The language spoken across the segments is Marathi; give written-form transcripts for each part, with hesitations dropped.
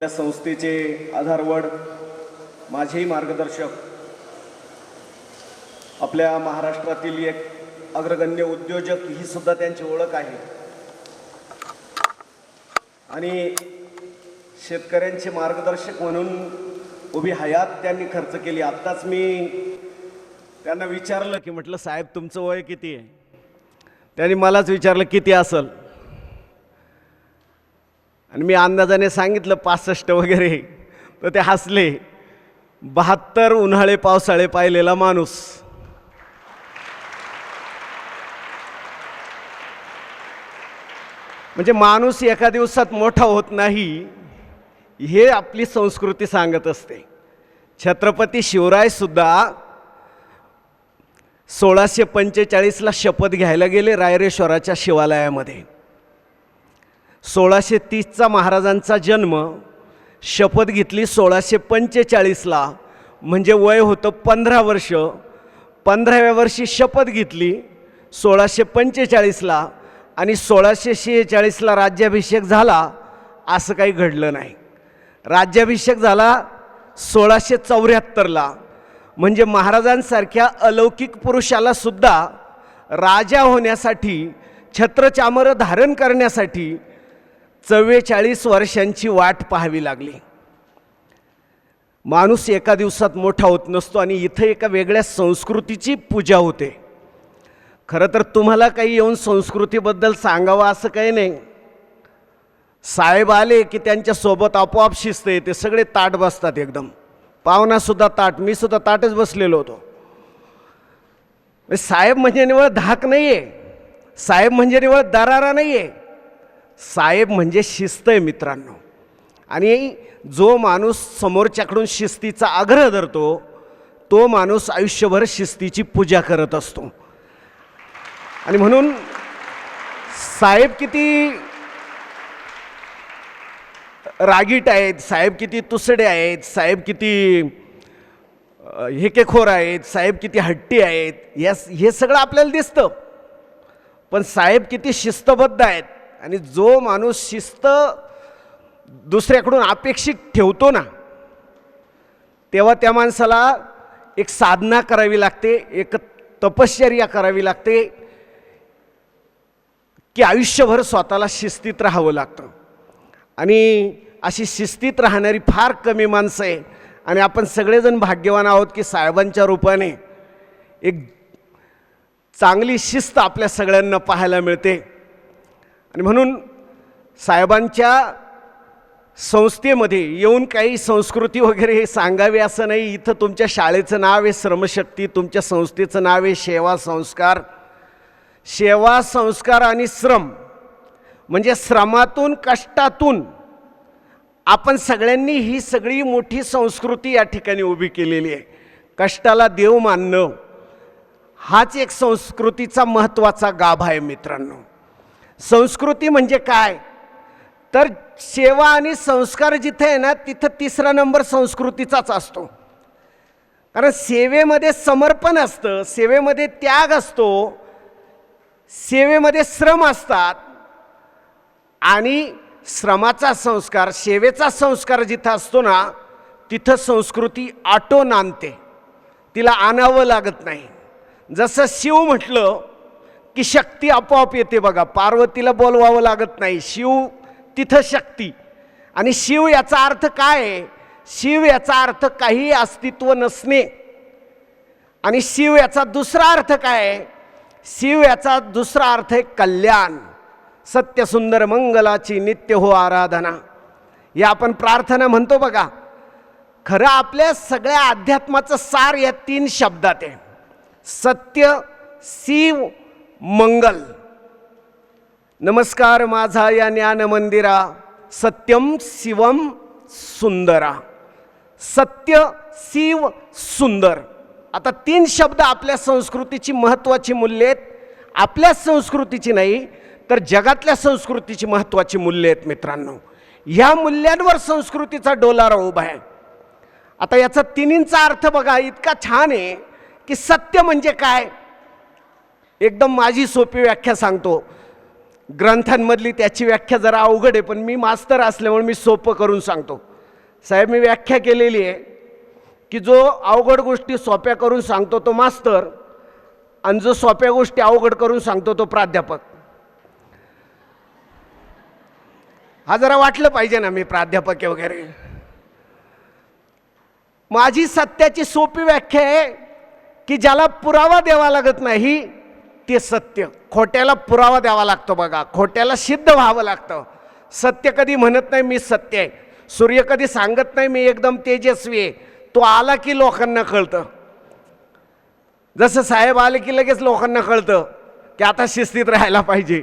त्या संस्थेचे आधारवड माझेही मार्गदर्शक आपल्या महाराष्ट्रातील एक अग्रगण्य उद्योजक ही सुद्धा त्यांची ओळख आहे आणि शेतकऱ्यांचे मार्गदर्शक म्हणून उभी हयात त्यांनी खर्च केली। आत्ताच मी त्यांना विचारलं की म्हटलं साहेब तुमचं वय किती आहे? त्यांनी मलाच विचारलं किती असेल आणि मी अंदाजाने सांगितलं 65 वगैरे, तर ते हसले। 72 उन्हाळे पावसाळे पाहिलेला माणूस। म्हणजे माणूस एका दिवसात मोठा होत नाही हे आपली संस्कृती सांगत असते। छत्रपती शिवराय सुद्धा 1645 ला शपथ घ्यायला गेले रायरेश्वराच्या शिवालयामध्ये। 1630 चा महाराजांचा जन्म, शपथ घेतली 1645 ला, म्हणजे वय होतं 15 वर्ष। 15व्या वर्षी शपथ घेतली 1645 ला आणि 1646 ला राज्याभिषेक झाला। असं काही घडलं नाही। राज्याभिषेक झाला 1674 ला, म्हणजे महाराजांसारख्या अलौकिक पुरुषाला सुद्धा राजा होण्यासाठी, छत्रचामर धारण करण्यासाठी 44 वर्षांची वाट पाहावी लागली। माणूस एका दिवसात मोठा होत नसतो आणि इथं एका वेगळ्या संस्कृतीची पूजा होते। खरं तर तुम्हाला काही येऊन संस्कृतीबद्दल सांगावं असं काही नाही। साहेब आले की त्यांच्या सोबत आपोआप शिस्त येते, सगळे ताट बसतात एकदम। पाहुणा सुद्धा ताट, मी सुद्धा ताटच बसलेलो होतो। साहेब म्हणजे निवळ धाक नाहीये, साहेब म्हणजे निवळ दरारा नाहीये, साहेब म्हणजे शिस्त आहे मित्रांनो। आणि जो माणूस समोरच्याकडून शिस्तीचा आग्रह धरतो तो माणूस आयुष्यभर शिस्तीची पूजा करत असतो। आणि म्हणून साहेब किती रागीट आहेत, साहेब किती तुसडे आहेत, साहेब किती हेकेखोर आहेत, साहेब किती हट्टी आहेत, हे सगळं आपल्याला दिसतं। पण साहेब किती शिस्तबद्ध आहेत। आणि जो माणूस शिस्त दुसऱ्याकडून अपेक्षित ठेवतो ना, तेव्हा त्या माणसाला एक साधना करावी लागते, एक तपश्चर्या करावी लागते की आयुष्यभर स्वतःला शिस्तीत राहावं लागतं। आणि अशी शिस्तीत राहणारी फार कमी माणसं आहे। आणि आपण सगळेजण भाग्यवान आहोत की साहेबांच्या रूपाने एक चांगली शिस्त आपल्या सगळ्यांना पाहायला मिळते। आणि म्हणून साहेबांच्या संस्थेमध्ये येऊन काही संस्कृती वगैरे हे सांगावे असं नाही। इथं तुमच्या शाळेचं नाव आहे श्रमशक्ती, तुमच्या संस्थेचं नाव आहे सेवा संस्कार। सेवा संस्कार आणि श्रम म्हणजे श्रमातून, कष्टातून आपण सगळ्यांनी ही सगळी मोठी संस्कृती या ठिकाणी उभी केलेली आहे। कष्टाला देव मानणं हाच एक संस्कृतीचा महत्त्वाचा गाभा आहे मित्रांनो। संस्कृती म्हणजे काय तर सेवा आणि संस्कार जिथे आहे ना, तिथं तिसरा नंबर संस्कृतीचाच असतो। कारण सेवेमध्ये समर्पण असतं, सेवेमध्ये त्याग असतो, सेवेमध्ये श्रम असतात। आणि श्रमाचा संस्कार, सेवेचा संस्कार जिथं असतो ना, तिथं संस्कृती ऑटो नांदते, तिला आणावं लागत नाही। जसं शिव म्हटलं की शक्ती आपोआप येते बघा, पार्वतीला बोलवावं लागत नाही, शिव तिथं शक्ती। आणि शिव याचा अर्थ काय आहे? शिव याचा अर्थ काही अस्तित्व नसणे। आणि शिव याचा दुसरा अर्थ काय आहे? शिव याचा दुसरा अर्थ आहे कल्याण। सत्य सुंदर मंगलाची नित्य हो आराधना, या आपण प्रार्थना म्हणतो बघा। खरं आपल्या सगळ्या अध्यात्माचं सार या 3 शब्दात आहे, सत्य, शिव, मंगल। नमस्कार माझा या ज्ञान मंदिरा, सत्यम शिवम सुंदरा। सत्य, शिव, सुंदर, आता 3 शब्द आपल्या संस्कृतीची महत्त्वाची मूल्ये आहेत। आपल्या संस्कृतीची नाही तर जगातल्या संस्कृतीची महत्त्वाची मूल्ये आहेत मित्रांनो। ह्या मूल्यांवर संस्कृतीचा डोलारा उभा आहे। आता याचा तिन्हींचा अर्थ बघा, इतका छान आहे की सत्य म्हणजे काय, एकदम माझी सोपी व्याख्या सांगतो। ग्रंथांमधली त्याची व्याख्या जरा अवघड आहे, पण मी मास्तर असल्यामुळे मी सोपं करून सांगतो. साहेब, मी व्याख्या केलेली आहे की जो अवघड गोष्टी सोप्या करून सांगतो तो मास्तर, आणि जो सोप्या गोष्टी अवघड करून सांगतो तो प्राध्यापक. हा जरा वाटलं पाहिजे ना मी प्राध्यापक आहे वगैरे. माझी सत्याची सोपी व्याख्या आहे की ज्याला पुरावा द्यावा लागत नाही ते सत्य. खोट्याला पुरावा द्यावा लागतो बघा, खोट्याला सिद्ध व्हावं लागतं. सत्य कधी म्हणत नाही मी सत्य आहे. सूर्य कधी सांगत नाही मी एकदम तेजस्वी आहे. तो आला की लोकांना कळतं. जसं साहेब आले की लगेच लोकांना कळतं की आता शिस्तीत राहायला पाहिजे.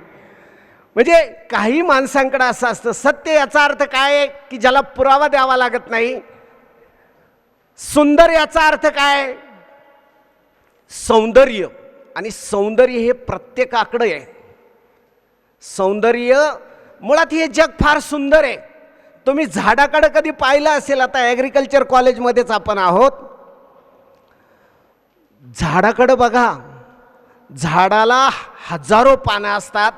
म्हणजे काही माणसांकडे असं असतं. सत्य याचा अर्थ काय आहे की ज्याला पुरावा द्यावा लागत नाही. सुंदर याचा अर्थ काय? सौंदर्य. आणि सौंदर्य हे प्रत्येकाकडे आहे. सौंदर्य मुळात हे जग फार सुंदर आहे. तुम्ही झाडाकडे कधी पाहिलं असेल, आता ॲग्रिकल्चर कॉलेजमध्येच आपण आहोत, झाडाकडे बघा, झाडाला हजारो पानं असतात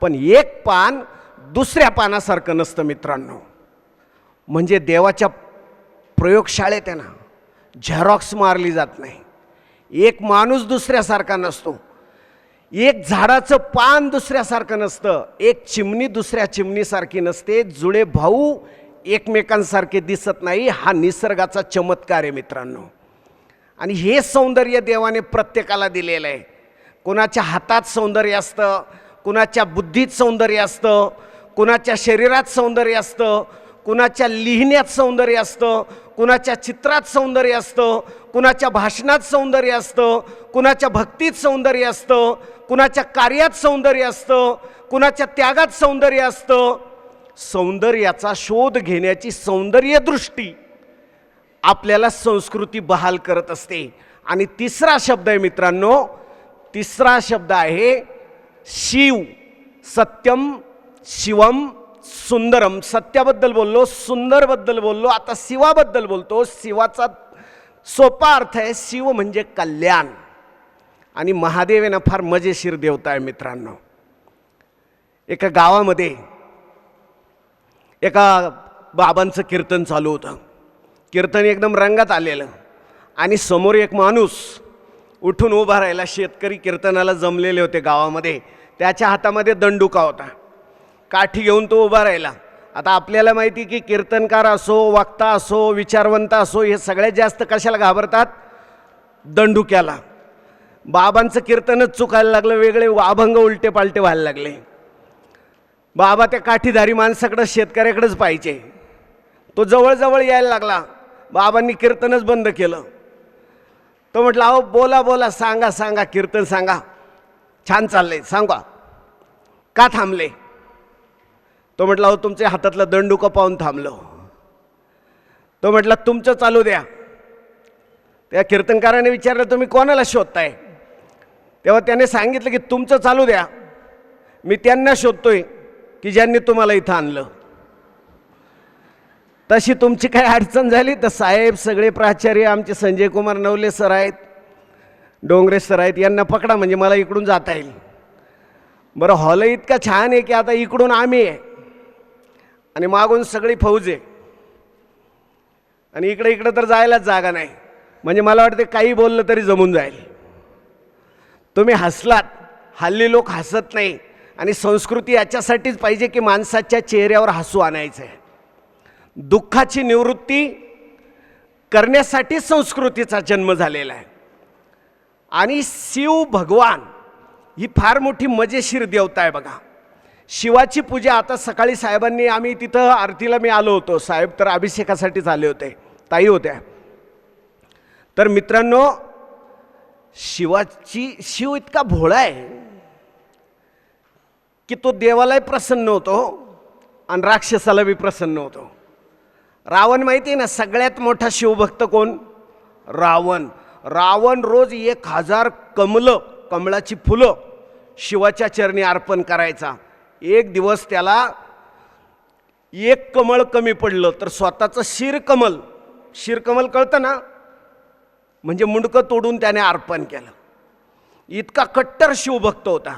पण एक पान दुसऱ्या पानासारखं नसतं मित्रांनो. म्हणजे देवाच्या प्रयोगशाळेत आहे ना, झेरॉक्स मारली जात नाही. एक माणूस दुसऱ्यासारखा नसतो, एक झाडाचं पान दुसऱ्यासारखं नसतं, एक चिमणी दुसऱ्या चिमणीसारखी नसते, जुळे भाऊ एकमेकांसारखे दिसत नाही. हा निसर्गाचा चमत्कार आहे मित्रांनो. आणि हे सौंदर्य देवाने प्रत्येकाला दिलेलं आहे. कुणाच्या हातात सौंदर्य असतं, कुणाच्या बुद्धीत सौंदर्य असतं, कुणाच्या शरीरात सौंदर्य असतं, कुणाच्या लिहिण्यात सौंदर्य असतं, कुणाच्या चित्रात सौंदर्य असतं, कुणाच्या भाषणात सौंदर्य असतं, कुणाच्या भक्तीत सौंदर्य असतं, कुणाच्या कार्यात सौंदर्य असतं, कुणाच्या त्यागात सौंदर्य असतं. सौंदर्याचा शोध घेण्याची सौंदर्य दृष्टी आपल्याला संस्कृती बहाल करत असते. आणि तिसरा शब्द आहे मित्रांनो, तिसरा शब्द आहे शिव. सत्यम शिवम सुंदरम. सत्याबद्दल बोललो, सुंदरबद्दल बोललो, आता शिवाबद्दल बोलतो. शिवाचा सोपा अर्थ आहे शिव म्हणजे कल्याण. आणि महादेव आहे ना फार मजेशीर देवता आहे मित्रांनो. एका गावामध्ये एका बाबांचं कीर्तन चालू होतं. कीर्तन एकदम रंगात आलेलं आणि समोर एक माणूस उठून उभा राहिला. शेतकरी कीर्तनाला जमलेले होते गावामध्ये. त्याच्या हातामध्ये दंडुका होता. काठी घेऊन तो उभा राहिला. आता आपल्याला माहिती की कीर्तनकार असो, वक्ता असो, विचारवंत असो, हे सगळ्यात जास्त कशाला घाबरतात? दंडुक्याला. बाबांचं कीर्तनच चुकायला लागलं, वेगळे अभंग उलटे पालटे व्हायला लागले. बाबा त्या काठीधारी माणसाकडं, शेतकऱ्याकडेच पाहिजे. तो जवळजवळ यायला लागला. बाबांनी कीर्तनच बंद केलं. तो म्हटला, अहो बोला बोला, सांगा सांगा, कीर्तन सांगा, छान चाललंय, सांगा, का थांबले? तो म्हटला, अहो तुमच्या हातातला दंडुका पाहून थांबलो. तो म्हटला, तुमचं चालू द्या. त्या कीर्तनकाराने विचारलं, तुम्ही कोणाला शोधताय? तेव्हा त्याने सांगितलं की तुमचं चालू द्या, मी त्यांना शोधतोय की ज्यांनी तुम्हाला इथं आणलं. तशी तुमची काय अडचण झाली तर साहेब, सगळे प्राचार्य आमचे संजय कुमार नवले सर आहेत, डोंगरे सर आहेत, यांना पकडा म्हणजे मला इकडून जाता येईल. बरं, हॉल इतका छान आहे की आता इकडून आम्ही आहे आणि मागून सगळी फौज आहे आणि इकडे इकडे तर जायलाच जागा नाही. म्हणजे मला वाटते काही बोललं तरी जमून जाईल. तुम्ही हसलात. हल्ली लोक हसत नाही. आणि संस्कृती याच्यासाठीच पाहिजे की माणसाच्या चेहऱ्यावर हसू आणायचं आहे. दुःखाची निवृत्ती करण्यासाठी संस्कृतीचा जन्म झालेला आहे. आणि शिव भगवान ही फार मोठी मजेशीर देवता आहे बघा. शिवाची पूजा आता सकाळी साहेबांनी, आम्ही तिथं आरतीला मी आलो होतो, साहेब तर अभिषेकासाठीच आले होते, ताई होत्या. तर मित्रांनो, शिव इतका भोळा आहे की तो देवालाही प्रसन्न होतो आणि राक्षसाला बी प्रसन्न होतो. रावण माहिती आहे ना, सगळ्यात मोठा शिवभक्त कोण? रावण. रावण रोज 1000 कमळाची फुलं शिवाच्या चरणी अर्पण करायचा. एक दिवस त्याला एक कमळ कमी पडलं तर स्वतःचं शिरकमल कळतं ना, म्हणजे मुंडकं तोडून त्याने अर्पण केलं. इतका कट्टर शिवभक्त होता.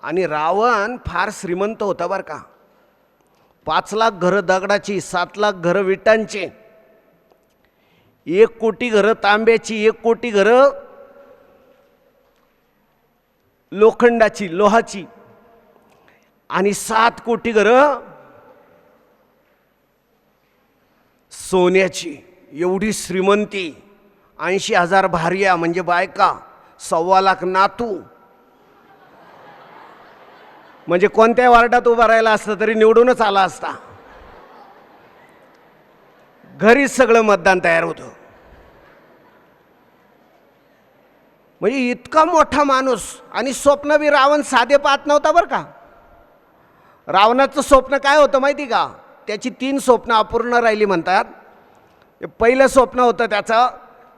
आणि रावण फार श्रीमंत होता बरं का. 5 लाख घरं दगडाची, 7 लाख घरं विटांची, 1 कोटी घरं तांब्याची, 1 कोटी घरं लोखंडाची, लोहाची, आणि 7 कोटी घरं सोन्याची. एवढी श्रीमंती, 80,000 भार्या म्हणजे बायका, 1.25 लाख नातू. म्हणजे कोणत्या वार्डात उभा राहिला असता तरी निवडूनच आला असता. घरीच सगळं मतदान तयार होतं. म्हणजे इतका मोठा माणूस. आणि स्वप्न बी रावण साधे पाहत नव्हता बरं का. रावणाचं स्वप्न काय होतं माहिती का? त्याची 3 स्वप्न अपूर्ण राहिली म्हणतात. पहिलं स्वप्न होतं त्याचं,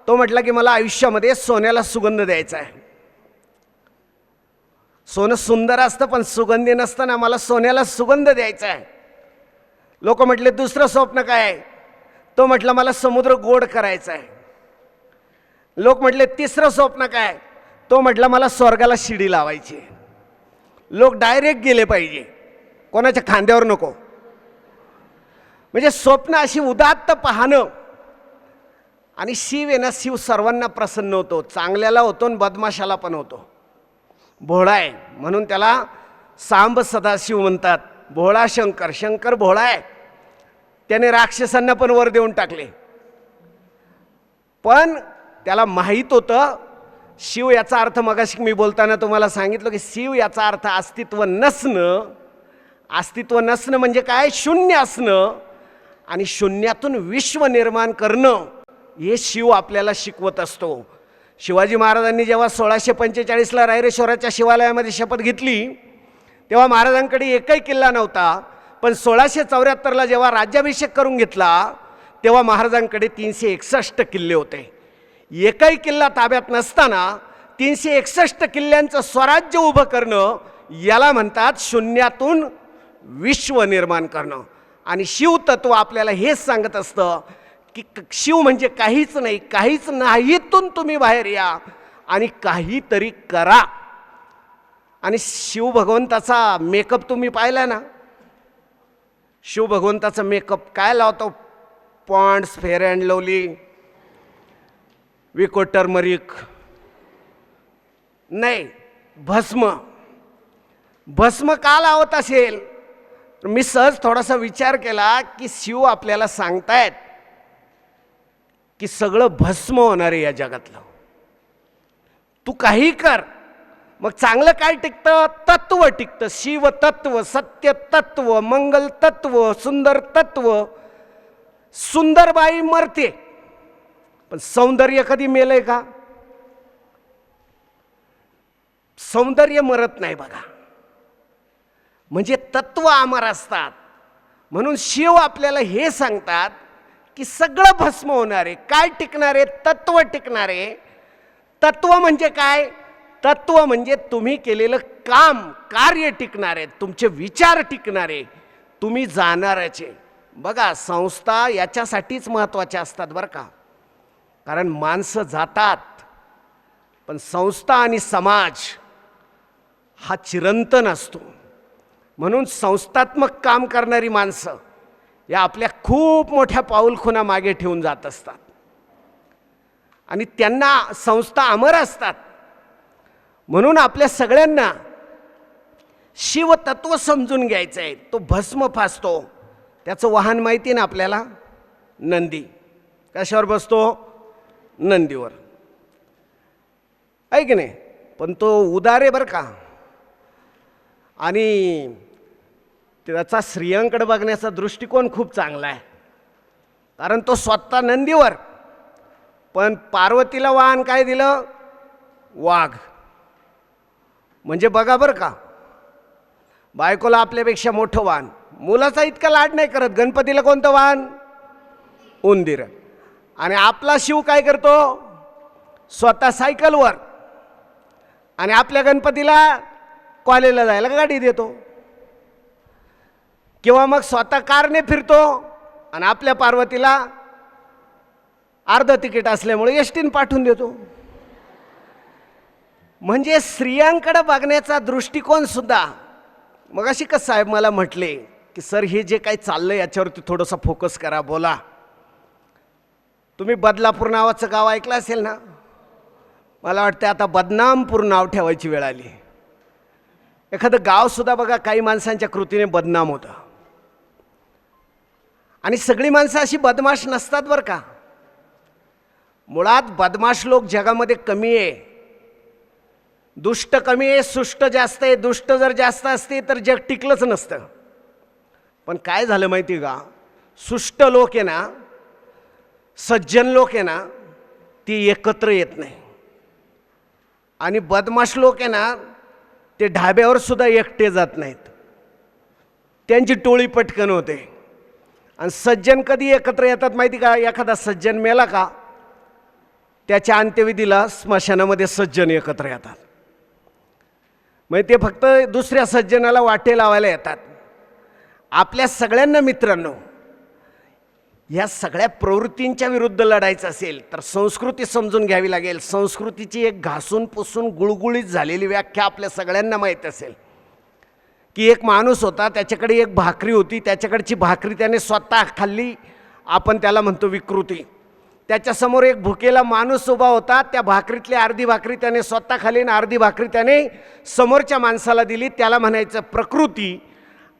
तो म्हटला की मला आयुष्यामध्ये सोन्याला सुगंध द्यायचा आहे. सोनं सुंदर असतं पण सुगंधी नसतं ना, मला सोन्याला सुगंध द्यायचा आहे. लोक म्हटले दुसरं स्वप्न काय आहे? तो म्हटला मला समुद्र गोड करायचा आहे. लोक म्हटले तिसरं स्वप्न काय? तो म्हटला मला स्वर्गाला शिडी लावायची. लोक डायरेक्ट गेले पाहिजे, कोणाच्या खांद्यावर नको. म्हणजे स्वप्न अशी उदात्त पाहणं. आणि शिव आहे ना, शिव सर्वांना प्रसन्न होतो, चांगल्याला होतो आणि बदमाशाला पण होतो. भोळा आहे म्हणून त्याला सांब सदाशिव म्हणतात. भोळा शंकर, शंकर भोळा आहे. त्याने राक्षसांना पण वर देऊन टाकले. पण त्याला माहीत होतं शिव याचा अर्थ, मगाशी मी बोलताना तुम्हाला सांगितलं की शिव याचा अर्थ अस्तित्व नसणं. अस्तित्व नसणं म्हणजे काय? शून्य असणं. आणि शून्यातून विश्व निर्माण करणं हे शिव आपल्याला शिकवत असतो. शिवाजी महाराजांनी जेव्हा 1645ला रायरेश्वराच्या शिवालयामध्ये शपथ घेतली तेव्हा महाराजांकडे एकही किल्ला नव्हता. पण 1674ला जेव्हा राज्याभिषेक करून घेतला तेव्हा महाराजांकडे 361 किल्ले होते. एकही किल्ला ताब्यात नसताना 361 किल्ल्यांचं स्वराज्य उभं करणं याला म्हणतात शून्यातून विश्व निर्माण करणं. आणि शिवतत्व आपल्याला हेच सांगत असतं की शिव म्हणजे काहीच नाही, काहीच नाहीतून तुम्ही बाहेर या आणि काहीतरी करा. आणि शिव भगवंताचा मेकअप तुम्ही पाहिला ना? शिव भगवंताचा मेकअप काय लावतो? पॉन्ड्स, फेअर अँड लवली, विको टर्मरिक नाही, भस्म. भस्म का लावत असेल? मी सहज थोडासा विचार केला की शिव आपल्याला सांगतायत की सगळं भस्म होणार आहे या जगातलं. तू काही कर, मग चांगलं काय टिकतं? तत्व टिकतं. शिव तत्व, सत्य तत्व, मंगल तत्व, सुंदर तत्व. सुंदरबाई मरते पण सौंदर्य कधी मेलंय का? सौंदर्य मरत नाही बघा. म्हणजे तत्व अमर असतात. म्हणून शिव आपल्याला हे सांगतात की सगळं भस्म होणार आहे. काय टिकणार आहे? तत्व टिकणार आहे. तत्व म्हणजे काय? तत्व म्हणजे तुम्ही केलेलं काम, कार्य टिकणार आहे, तुमचे विचार टिकणार आहे, तुम्ही जाणारचे. बघा संस्था याच्यासाठीच महत्त्वाच्या असतात बरं का. कारण माणसं जातात पण संस्था आणि समाज हा चिरंतन असतो. म्हणून संस्थात्मक काम करणारी माणसं या आपल्या खूप मोठ्या पाऊलखुणा मागे ठेवून जात असतात आणि त्यांना संस्था अमर असतात. म्हणून आपल्या सगळ्यांना शिवतत्व समजून घ्यायचं आहे. तो भस्म फासतो, त्याचं वाहन माहिती ना आपल्याला? नंदी. कशावर बसतो? नंदीवर, आहे की नाही? पण तो उदार आहे बरं का. आणि त्याचा स्त्रियांकडे बघण्याचा दृष्टिकोन खूप चांगला आहे. कारण तो स्वतः नंदीवर, पण पार्वतीला वाहन काय दिलं? वाघ. म्हणजे बघा बरं का, बायकोला आपल्यापेक्षा मोठं वाहन. मुलाचा इतका लाड नाही करत. गणपतीला कोणतं वाहन? उंदीर. आणि आपला शिव काय करतो? स्वतः सायकलवर. आणि आपल्या गणपतीला कॉलेजला जायला गाडी देतो. किंवा मग स्वतः कारने फिरतो आणि आपल्या पार्वतीला अर्ध तिकीट असल्यामुळे एसटीने पाठवून देतो. म्हणजे स्त्रियांकडे बघण्याचा दृष्टिकोन सुद्धा. मग अशी कसं साहेब मला म्हटले की सर हे जे काही चाललंय याच्यावरती थोडंसं फोकस करा, बोला. तुम्ही बदलापूर नावाचं गाव ऐकलं असेल ना? मला वाटतं आता बदनामपूर नाव ठेवायची वेळ आली. एखादं गाव सुद्धा बघा काही माणसांच्या कृतीने बदनाम होतं. आणि सगळी माणसं अशी बदमाश नसतात बरं का. मुळात बदमाश लोक जगामध्ये कमी आहे. दुष्ट कमी आहे, सुष्ट जास्त आहे. दुष्ट जर जास्त असते तर जग टिकलंच नसतं. पण काय झालं माहिती आहे का, सुष्ट लोक आहे ना, सज्जन लोक आहे ना, ती एकत्र येत नाही. आणि बदमाश लोक आहे ना, ते ढाब्यावर सुद्धा एकटे जात नाहीत. त्यांची टोळी पटकन होते. आणि सज्जन कधी एकत्र येतात माहिती का? एखादा सज्जन मेला का त्याच्या अंत्यविधीला स्मशानामध्ये सज्जन एकत्र येतात. म्हणजे ते फक्त दुसऱ्या सज्जनाला वाटे लावायला येतात. आपल्या सगळ्यांना मित्रांनो या सगळ्या प्रवृत्तींच्या विरुद्ध लढायचं असेल तर संस्कृती समजून घ्यावी लागेल. संस्कृतीची एक घासून पुसून गुळगुळीत झालेली व्याख्या आपल्या सगळ्यांना माहीत असेल की एक माणूस होता, त्याच्याकडे एक भाकरी होती, त्याच्याकडची भाकरी त्याने स्वतः खाल्ली, आपण त्याला म्हणतो विकृती. त्याच्यासमोर एक भुकेला माणूस उभा होता, त्या भाकरीतली अर्धी भाकरी त्याने स्वतः खाल्ली आणि अर्धी भाकरी त्याने समोरच्या माणसाला दिली, त्याला म्हणायचं प्रकृती.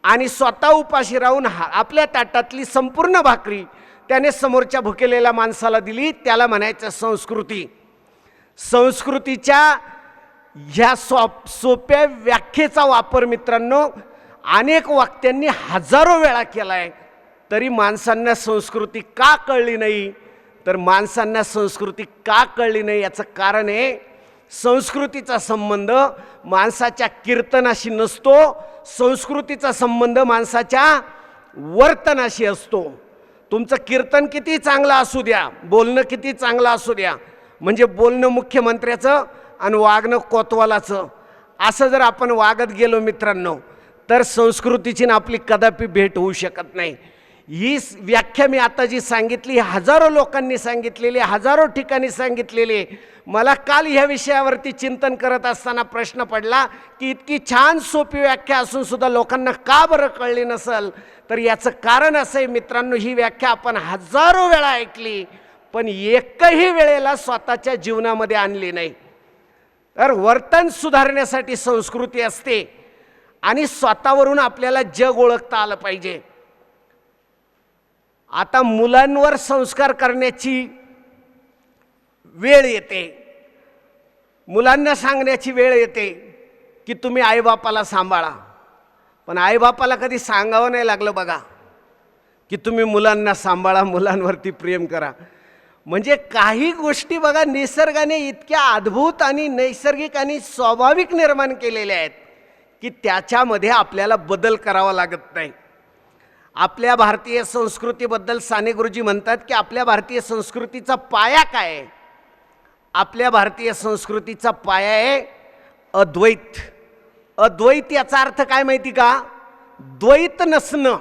आणि स्वतः उपाशी राहून आपल्या ताटातली संपूर्ण भाकरी त्याने समोरच्या भुकेलेल्या माणसाला दिली, त्याला म्हणायचं संस्कृती. संस्कृतीच्या ह्या सोप्या व्याख्येचा वापर मित्रांनो अनेक वक्त्यांनी हजारो वेळा केला आहे. तरी माणसांना संस्कृती का कळली नाही? तर माणसांना संस्कृती का कळली नाही याचं कारण आहे, संस्कृतीचा संबंध माणसाच्या कीर्तनाशी नसतो, संस्कृतीचा संबंध माणसाच्या वर्तनाशी असतो. तुमचं कीर्तन किती चांगलं असू द्या, बोलणं किती चांगलं असू द्या, म्हणजे बोलणं मुख्यमंत्र्याचं आणि वागणं कोतवालाचं असं जर आपण वागत गेलो मित्रांनो तर संस्कृतीची ना आपली कदापि भेट होऊ शकत नाही. ही व्याख्या मी आता जी सांगितली हजारो लोकांनी सांगितलेली, हजारो ठिकाणी सांगितलेली. मला काल ह्या विषयावरती चिंतन करत असताना प्रश्न पडला की इतकी छान सोपी व्याख्या असून सुद्धा लोकांना का बरं कळली नसेल? तर याचं कारण असं आहे मित्रांनो, ही व्याख्या आपण हजारो वेळा ऐकली पण एकही वेळेला स्वतःच्या जीवनामध्ये आणली नाही. तर वर्तन सुधारण्यासाठी संस्कृती असते आणि स्वतःवरून आपल्याला जग ओळखता आलं पाहिजे. आता मुलांवर संस्कार करण्याची वेळ येते, मुलांना सांगण्याची वेळ येते की तुम्ही आईबापाला सांभाळा. पण आईबापाला कधी सांगावं नाही लागलं बघा की तुम्ही मुलांना सांभाळा, मुलांवरती प्रेम करा. म्हणजे काही गोष्टी बघा निसर्गाने इतक्या अद्भुत आणि नैसर्गिक आणि स्वाभाविक निर्माण केलेल्या आहेत की त्याच्यामध्ये आपल्याला बदल करावा लागत नाही. आपल्या भारतीय संस्कृतीबद्दल साने गुरुजी म्हणतात की आपल्या भारतीय संस्कृतीचा पाया काय आहे? आपल्या भारतीय संस्कृतीचा पाया आहे अद्वैत. अद्वैत याचा अर्थ काय माहिती का? द्वैत नसणं.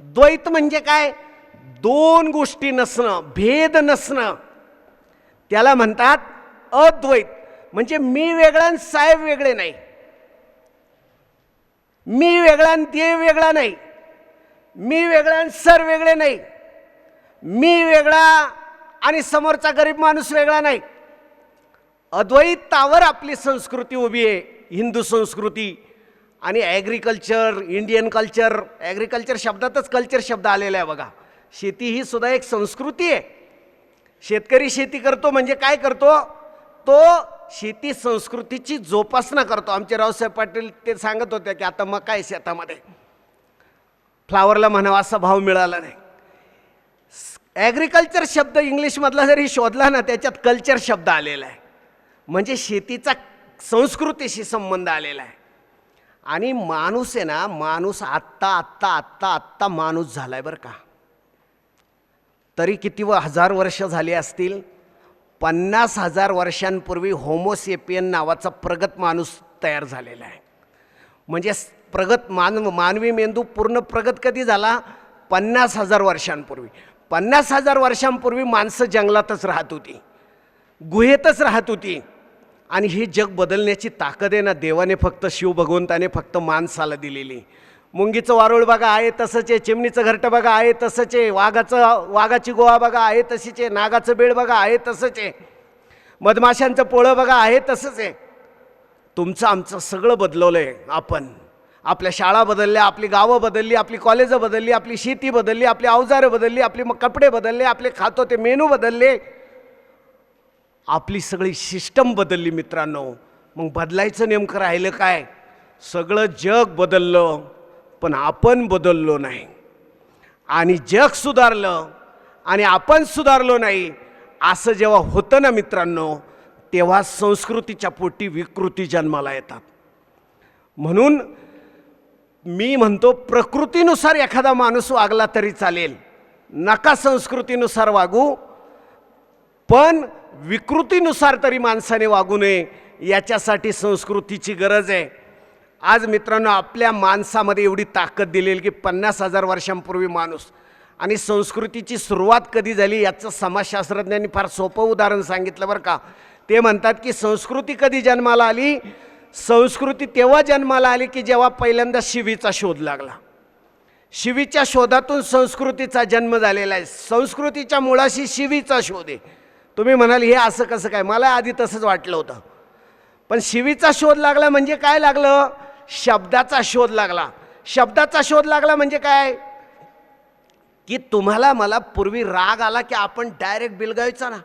द्वैत म्हणजे काय? दोन गोष्टी नसणं, भेद नसणं, त्याला म्हणतात अद्वैत. म्हणजे मी वेगळा आणि साहेब वेगळे नाही, मी वेगळा आणि देव वेगळा नाही, मी वेगळा आणि सर वेगळे नाही, मी वेगळा आणि समोरचा गरीब माणूस वेगळा नाही. अद्वैतावर आपली संस्कृती उभी आहे, हिंदू संस्कृती. आणि ॲग्रिकल्चर, इंडियन कल्चर, ॲग्रिकल्चर शब्दातच कल्चर शब्द आलेला आहे बघा. शेती ही सुद्धा एक संस्कृती आहे. शेतकरी शेती करतो म्हणजे काय करतो? तो शेती संस्कृतीची जोपासना करतो. आमचे रावसाहेब पाटील ते सांगत होते की आता मका आहे शेतामध्ये, फ्लावरला म्हणावा असा भाव मिळाला नाही. ॲग्रिकल्चर शब्द इंग्लिशमधला जरी शोधला ना त्याच्यात कल्चर शब्द आलेला आहे. म्हणजे शेतीचा संस्कृतीशी संबंध आलेला आहे. आणि माणूस आहे ना, माणूस आत्ता आत्ता आत्ता आत्ता माणूस झालाय बरं का. तरी किती हजार वर्ष झाली असतील? 50,000 वर्षांपूर्वी होमोसेपियन नावाचा प्रगत माणूस तयार झालेला आहे. म्हणजे प्रगत मानवी मेंदू पूर्ण प्रगत कधी झाला? 50,000 वर्षांपूर्वी. 50,000 वर्षांपूर्वी माणसं जंगलातच राहत होती, गुहेतच राहत होती. आणि हे जग बदलण्याची ताकद आहे ना देवाने फक्त शिव भगवंताने फक्त माणसाला दिलेली. मुंगीचं वारुळ बघा आहे तसंच आहे, चिमणीचं घरटं बघा आहे तसंच आहे, वाघाची गोवा बघा आहे तशीच आहे, नागाचं बेड बघा आहे तसंच आहे, मधमाशांचं पोळं बघा आहे तसंच आहे. तुमचं आमचं सगळं बदलवलं आहे आपण. आपल्या शाळा बदलल्या, आपली गावं बदलली, आपली कॉलेजं बदलली, आपली शेती बदलली, आपली अवजारं बदलली, आपले कपडे बदलले, आपले खातो ते मेनू बदलले, आपली सगळी सिस्टम बदलली मित्रांनो. मग बदलायचं नेमकं राहिलं काय? सगळं जग बदललं पण आपण बदललो नाही. आणि जग सुधारलं आणि आपण सुधारलो नाही असं जेव्हा होतं ना मित्रांनो, तेव्हा संस्कृतीच्या पोटी विकृती जन्माला येतात. म्हणून मी म्हणतो प्रकृतीनुसार एखादा माणूस वागला तरी चालेल, नका संस्कृतीनुसार वागू, पण विकृतीनुसार तरी माणसाने वागू नये. याच्यासाठी संस्कृतीची गरज आहे. आज मित्रांनो आपल्या माणसामध्ये एवढी ताकद दिलेली की 50,000 वर्षांपूर्वी माणूस, आणि संस्कृतीची सुरुवात कधी झाली याचं समाजशास्त्रज्ञांनी फार सोपं उदाहरण सांगितलं बरं का. ते म्हणतात की संस्कृती कधी जन्माला आली? संस्कृती तेव्हा जन्माला आली की जेव्हा पहिल्यांदा शिवीचा शोध लागला. शिवीच्या शोधातून संस्कृतीचा जन्म झालेला आहे. संस्कृतीच्या मुळाशी शिवीचा शोध आहे. तुम्ही म्हणाल हे असं कसं काय? मला आधी तसंच वाटलं होतं, पण शिवीचा शोध लागला म्हणजे काय लागलं? शब्दाचा शोध लागला. शब्दाचा शोध लागला म्हणजे काय? की तुम्हाला मला पूर्वी राग आला की आपण डायरेक्ट बिलगायचं ना,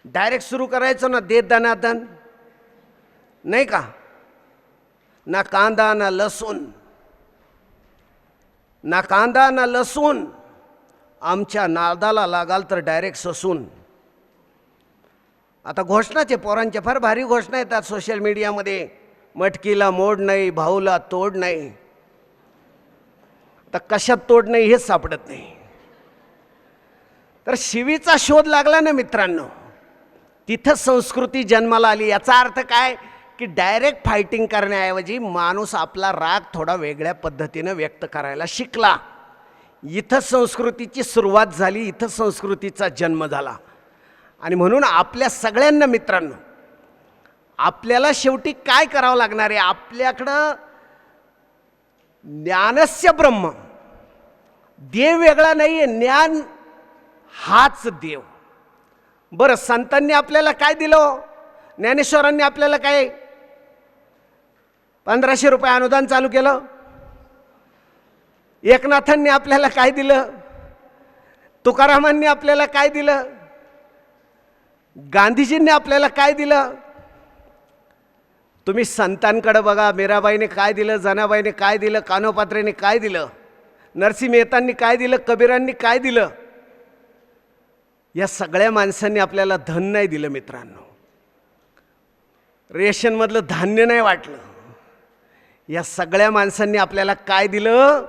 डायरेक्ट सुरू करायचं ना, दे दनादन, नाही का? ना कांदा ना लसूण, ना कांदा ना लसूण, आमच्या नादाला लागाल तर डायरेक्ट ससून. आता घोषणाचे पोरांच्या फार भारी घोषणा येतात सोशल मीडियामध्ये. मटकीला मोड नाही, भाऊला तोड नाही. तर कशात तोड नाही हेच सापडत नाही. तर शिवीचा शोध लागला ना मित्रांनो, तिथं संस्कृती जन्माला आली. याचा अर्थ काय? की डायरेक्ट फायटिंग करण्याऐवजी माणूस आपला राग थोडा वेगळ्या पद्धतीनं व्यक्त करायला शिकला. इथं संस्कृतीची सुरुवात झाली, इथं संस्कृतीचा जन्म झाला. आणि म्हणून आपल्या सगळ्यांना मित्रांनो, आपल्याला शेवटी काय करावं लागणार आहे? आपल्याकडं ज्ञानस्य ब्रह्म, देव वेगळा नाही आहे, ज्ञान हाच देव. बरं, संतांनी आपल्याला काय दिलं? ज्ञानेश्वरांनी आपल्याला काय 1500 रुपये अनुदान चालू केलं? एकनाथांनी आपल्याला काय दिलं? तुकारामांनी आपल्याला काय दिलं? गांधीजींनी आपल्याला काय दिलं? तुम्ही संतांकडे बघा. मीराबाईने काय दिलं? जनाबाईने काय दिलं? कान्होपात्रेने काय दिलं? नरसिंह मेहतांनी काय दिलं? कबीरांनी काय दिलं? या सगळ्या माणसांनी आपल्याला धन नाही दिलं मित्रांनो, रेशनमधलं धान्य नाही वाटलं. या सगळ्या माणसांनी आपल्याला काय दिलं?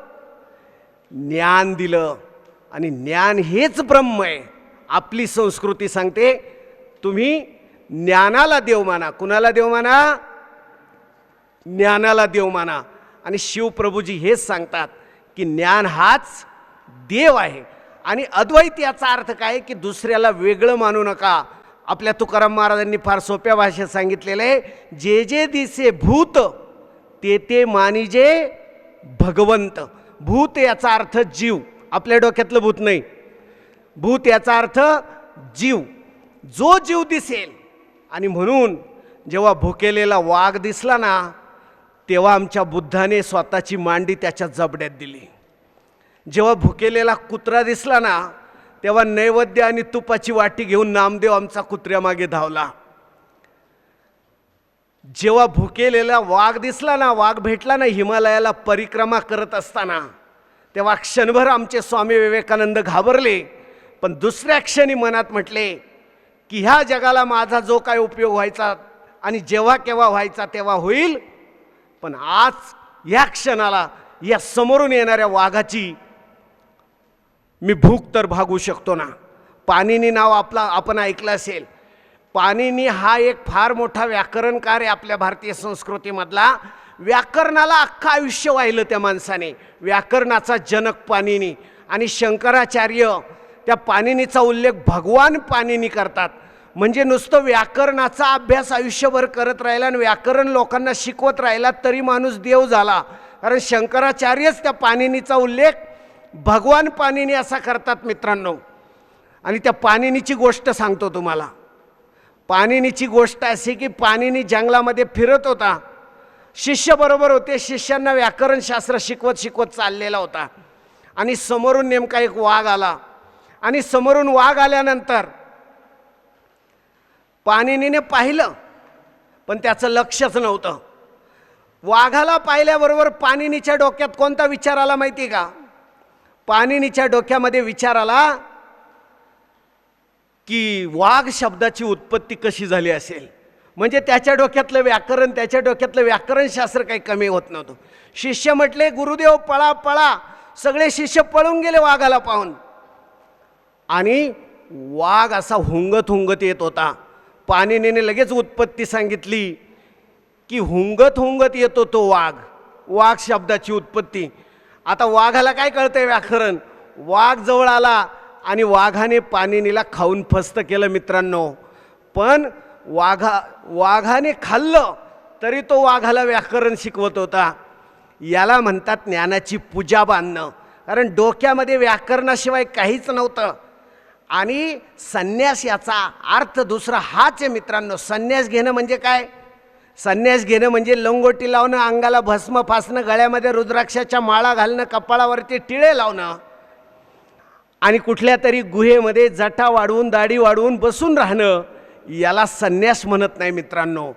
ज्ञान दिलं. आणि ज्ञान हेच ब्रह्म आहे. आपली संस्कृती सांगते तुम्ही ज्ञानाला देव माना. कुणाला देव माना? ज्ञानाला देव माना. आणि शिवप्रभूजी हेच सांगतात की ज्ञान हाच देव आहे. आणि अद्वैत याचा अर्थ काय? की दुसऱ्याला वेगळं मानू नका. आपल्या तुकाराम महाराजांनी फार सोप्या भाषेत सांगितलेलं आहे, जे जे दिसे भूत ते ते मानिजे भगवंत. भूत याचा अर्थ जीव, आपल्या डोक्यातलं भूत नाही. भूत याचा अर्थ जीव, जो जीव दिसेल. आणि म्हणून जेव्हा भुकेलेला वाघ दिसला ना, तेव्हा आमच्या बुद्धाने स्वतःची मांडी त्याच्या जबड्यात दिली. जेव्हा भुकेलेला कुत्रा दिसला ना, तेव्हा नैवेद्य आणि तुपाची वाटी घेऊन नामदेव आमचा कुत्र्यामागे धावला. जेव्हा भुकेलेला वाघ दिसला ना, वाघ भेटला ना हिमालयाला परिक्रमा करत असताना, तेव्हा क्षणभर आमचे स्वामी विवेकानंद घाबरले. पण दुसऱ्या क्षणी मनात म्हटले की ह्या जगाला माझा जो काय उपयोग व्हायचा आणि जेव्हा केव्हा व्हायचा तेव्हा होईल, पण आज या क्षणाला या समोरून येणाऱ्या वाघाची मी भूक तर भागू शकतो ना. पाणिनी नाव आपण ऐकलं असेल. पाणिनी हा एक फार मोठा व्याकरणकार आहे आपल्या भारतीय संस्कृतीमधला. व्याकरणाला अख्खं आयुष्य वाहिलं त्या माणसाने. व्याकरणाचा जनक पाणिनी. आणि शंकराचार्य त्या पाणिनीचा उल्लेख भगवान पाणिनी करतात. म्हणजे नुसतं व्याकरणाचा अभ्यास आयुष्यभर करत राहिला आणि व्याकरण लोकांना शिकवत राहिला तरी माणूस देव झाला. कारण शंकराचार्यच त्या पाणिनीचा उल्लेख भगवान पाणिनी असा करतात मित्रांनो. आणि त्या पाणिनीची गोष्ट सांगतो तुम्हाला. पाणिनीची गोष्ट अशी की पाणिनी जंगलामध्ये फिरत होता, शिष्य बरोबर होते, शिष्यांना व्याकरणशास्त्र शिकवत शिकवत चाललेला होता. आणि समोरून नेमका एक वाघ आला. आणि समोरून वाघ आल्यानंतर पाणिनीने पाहिलं पण त्याचं लक्षच नव्हतं. वाघाला पाहिल्याबरोबर पाणिनीच्या डोक्यात कोणता विचार आला माहिती का? पाणिनीच्या डोक्यामध्ये विचार आला की वाघ शब्दाची उत्पत्ती कशी झाली असेल. म्हणजे त्याच्या डोक्यातलं व्याकरण, त्याच्या डोक्यातलं व्याकरणशास्त्र काही कमी होत नव्हतं. शिष्य म्हटले, गुरुदेव पळा पळा. सगळे शिष्य पळून गेले वाघाला पाहून. आणि वाघ असा हुंगत हुंगत येत होता. पाणिनीने लगेच उत्पत्ती सांगितली की हुंगत हुंगत येतो तो वाघ, वाघ शब्दाची उत्पत्ती. आता वाघाला काय कळतंय व्याकरण. वाघ जवळ आला आणि वाघाने पाणिनीला खाऊन फस्त केलं मित्रांनो. पण वाघाने खाल्लं तरी तो वाघाला व्याकरण शिकवत होता. याला म्हणतात ज्ञानाची पूजा बांधणं. कारण डोक्यामध्ये व्याकरणाशिवाय काहीच नव्हतं. आणि संन्यास याचा अर्थ दुसरा हाच आहे मित्रांनो. संन्यास घेणं म्हणजे काय? संन्यास घेणं म्हणजे लंगोटी लावणं, अंगाला भस्म फासणं, गळ्यामध्ये रुद्राक्षाच्या माळा घालणं, कपाळावरती टिळे लावणं आणि कुठल्या तरी गुहेमध्ये जटा वाढवून दाढी वाढवून बसून राहणं, याला संन्यास म्हणत नाही मित्रांनो.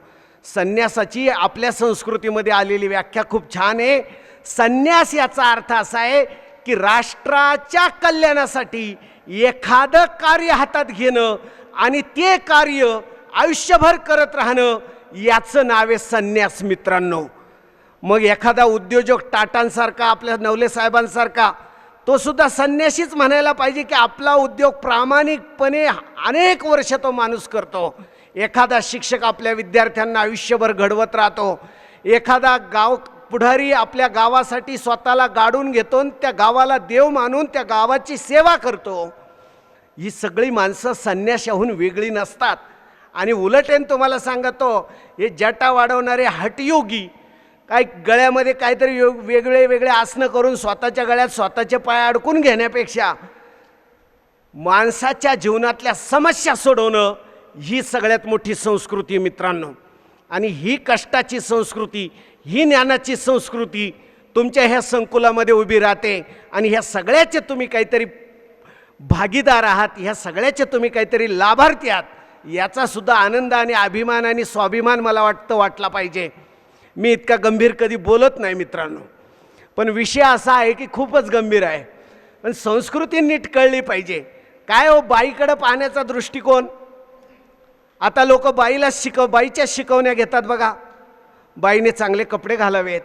संन्यासाची आपल्या संस्कृतीमध्ये आलेली व्याख्या खूप छान आहे. संन्यास याचा अर्थ असा आहे की राष्ट्राच्या कल्याणासाठी एखादं कार्य हातात घेणं आणि ते कार्य आयुष्यभर करत राहणं, याचं नाव आहे संन्यास मित्रांनो. मग एखादा उद्योजक टाटांसारखा, आपल्या नवले साहेबांसारखा, तो सुद्धा संन्यासीच म्हणायला पाहिजे की आपला उद्योग प्रामाणिकपणे अनेक वर्ष तो माणूस करतो. एखादा शिक्षक आपल्या विद्यार्थ्यांना आयुष्यभर घडवत राहतो. एखादा गाव पुढारी आपल्या गावासाठी स्वतःला गाडून घेतो, त्या गावाला देव मानून त्या गावाची सेवा करतो. ही सगळी माणसं संन्याशाहून वेगळी नसतात. आणि उलटेन तुम्हाला सांगतो, हे जटा वाढवणारे हटयोगी काय गळ्यामध्ये काहीतरी वेगळे वेगळे आसनं करून स्वतःच्या गळ्यात स्वतःचे पाय अडकून घेण्यापेक्षा माणसाच्या जीवनातल्या समस्या सोडवणं ही सगळ्यात मोठी संस्कृती मित्रांनो. आणि ही कष्टाची संस्कृती, ही ज्ञानाची संस्कृती तुमच्या ह्या संकुलामध्ये उभी राहते. आणि ह्या सगळ्याचे तुम्ही काहीतरी भागीदार आहात, ह्या सगळ्याचे तुम्ही काहीतरी लाभार्थी आहात, याचा सुद्धा आनंद आणि अभिमान आणि स्वाभिमान मला वाटला पाहिजे. मी इतका गंभीर कधी बोलत नाही मित्रांनो, पण विषय असा आहे की खूपच गंभीर आहे. पण संस्कृती नीट कळली पाहिजे. काय हो, बाईकडे पाहण्याचा दृष्टिकोन. आता लोक बाईच्या शिकवण्या घेतात बघा. बाईने चांगले कपडे घालावेत,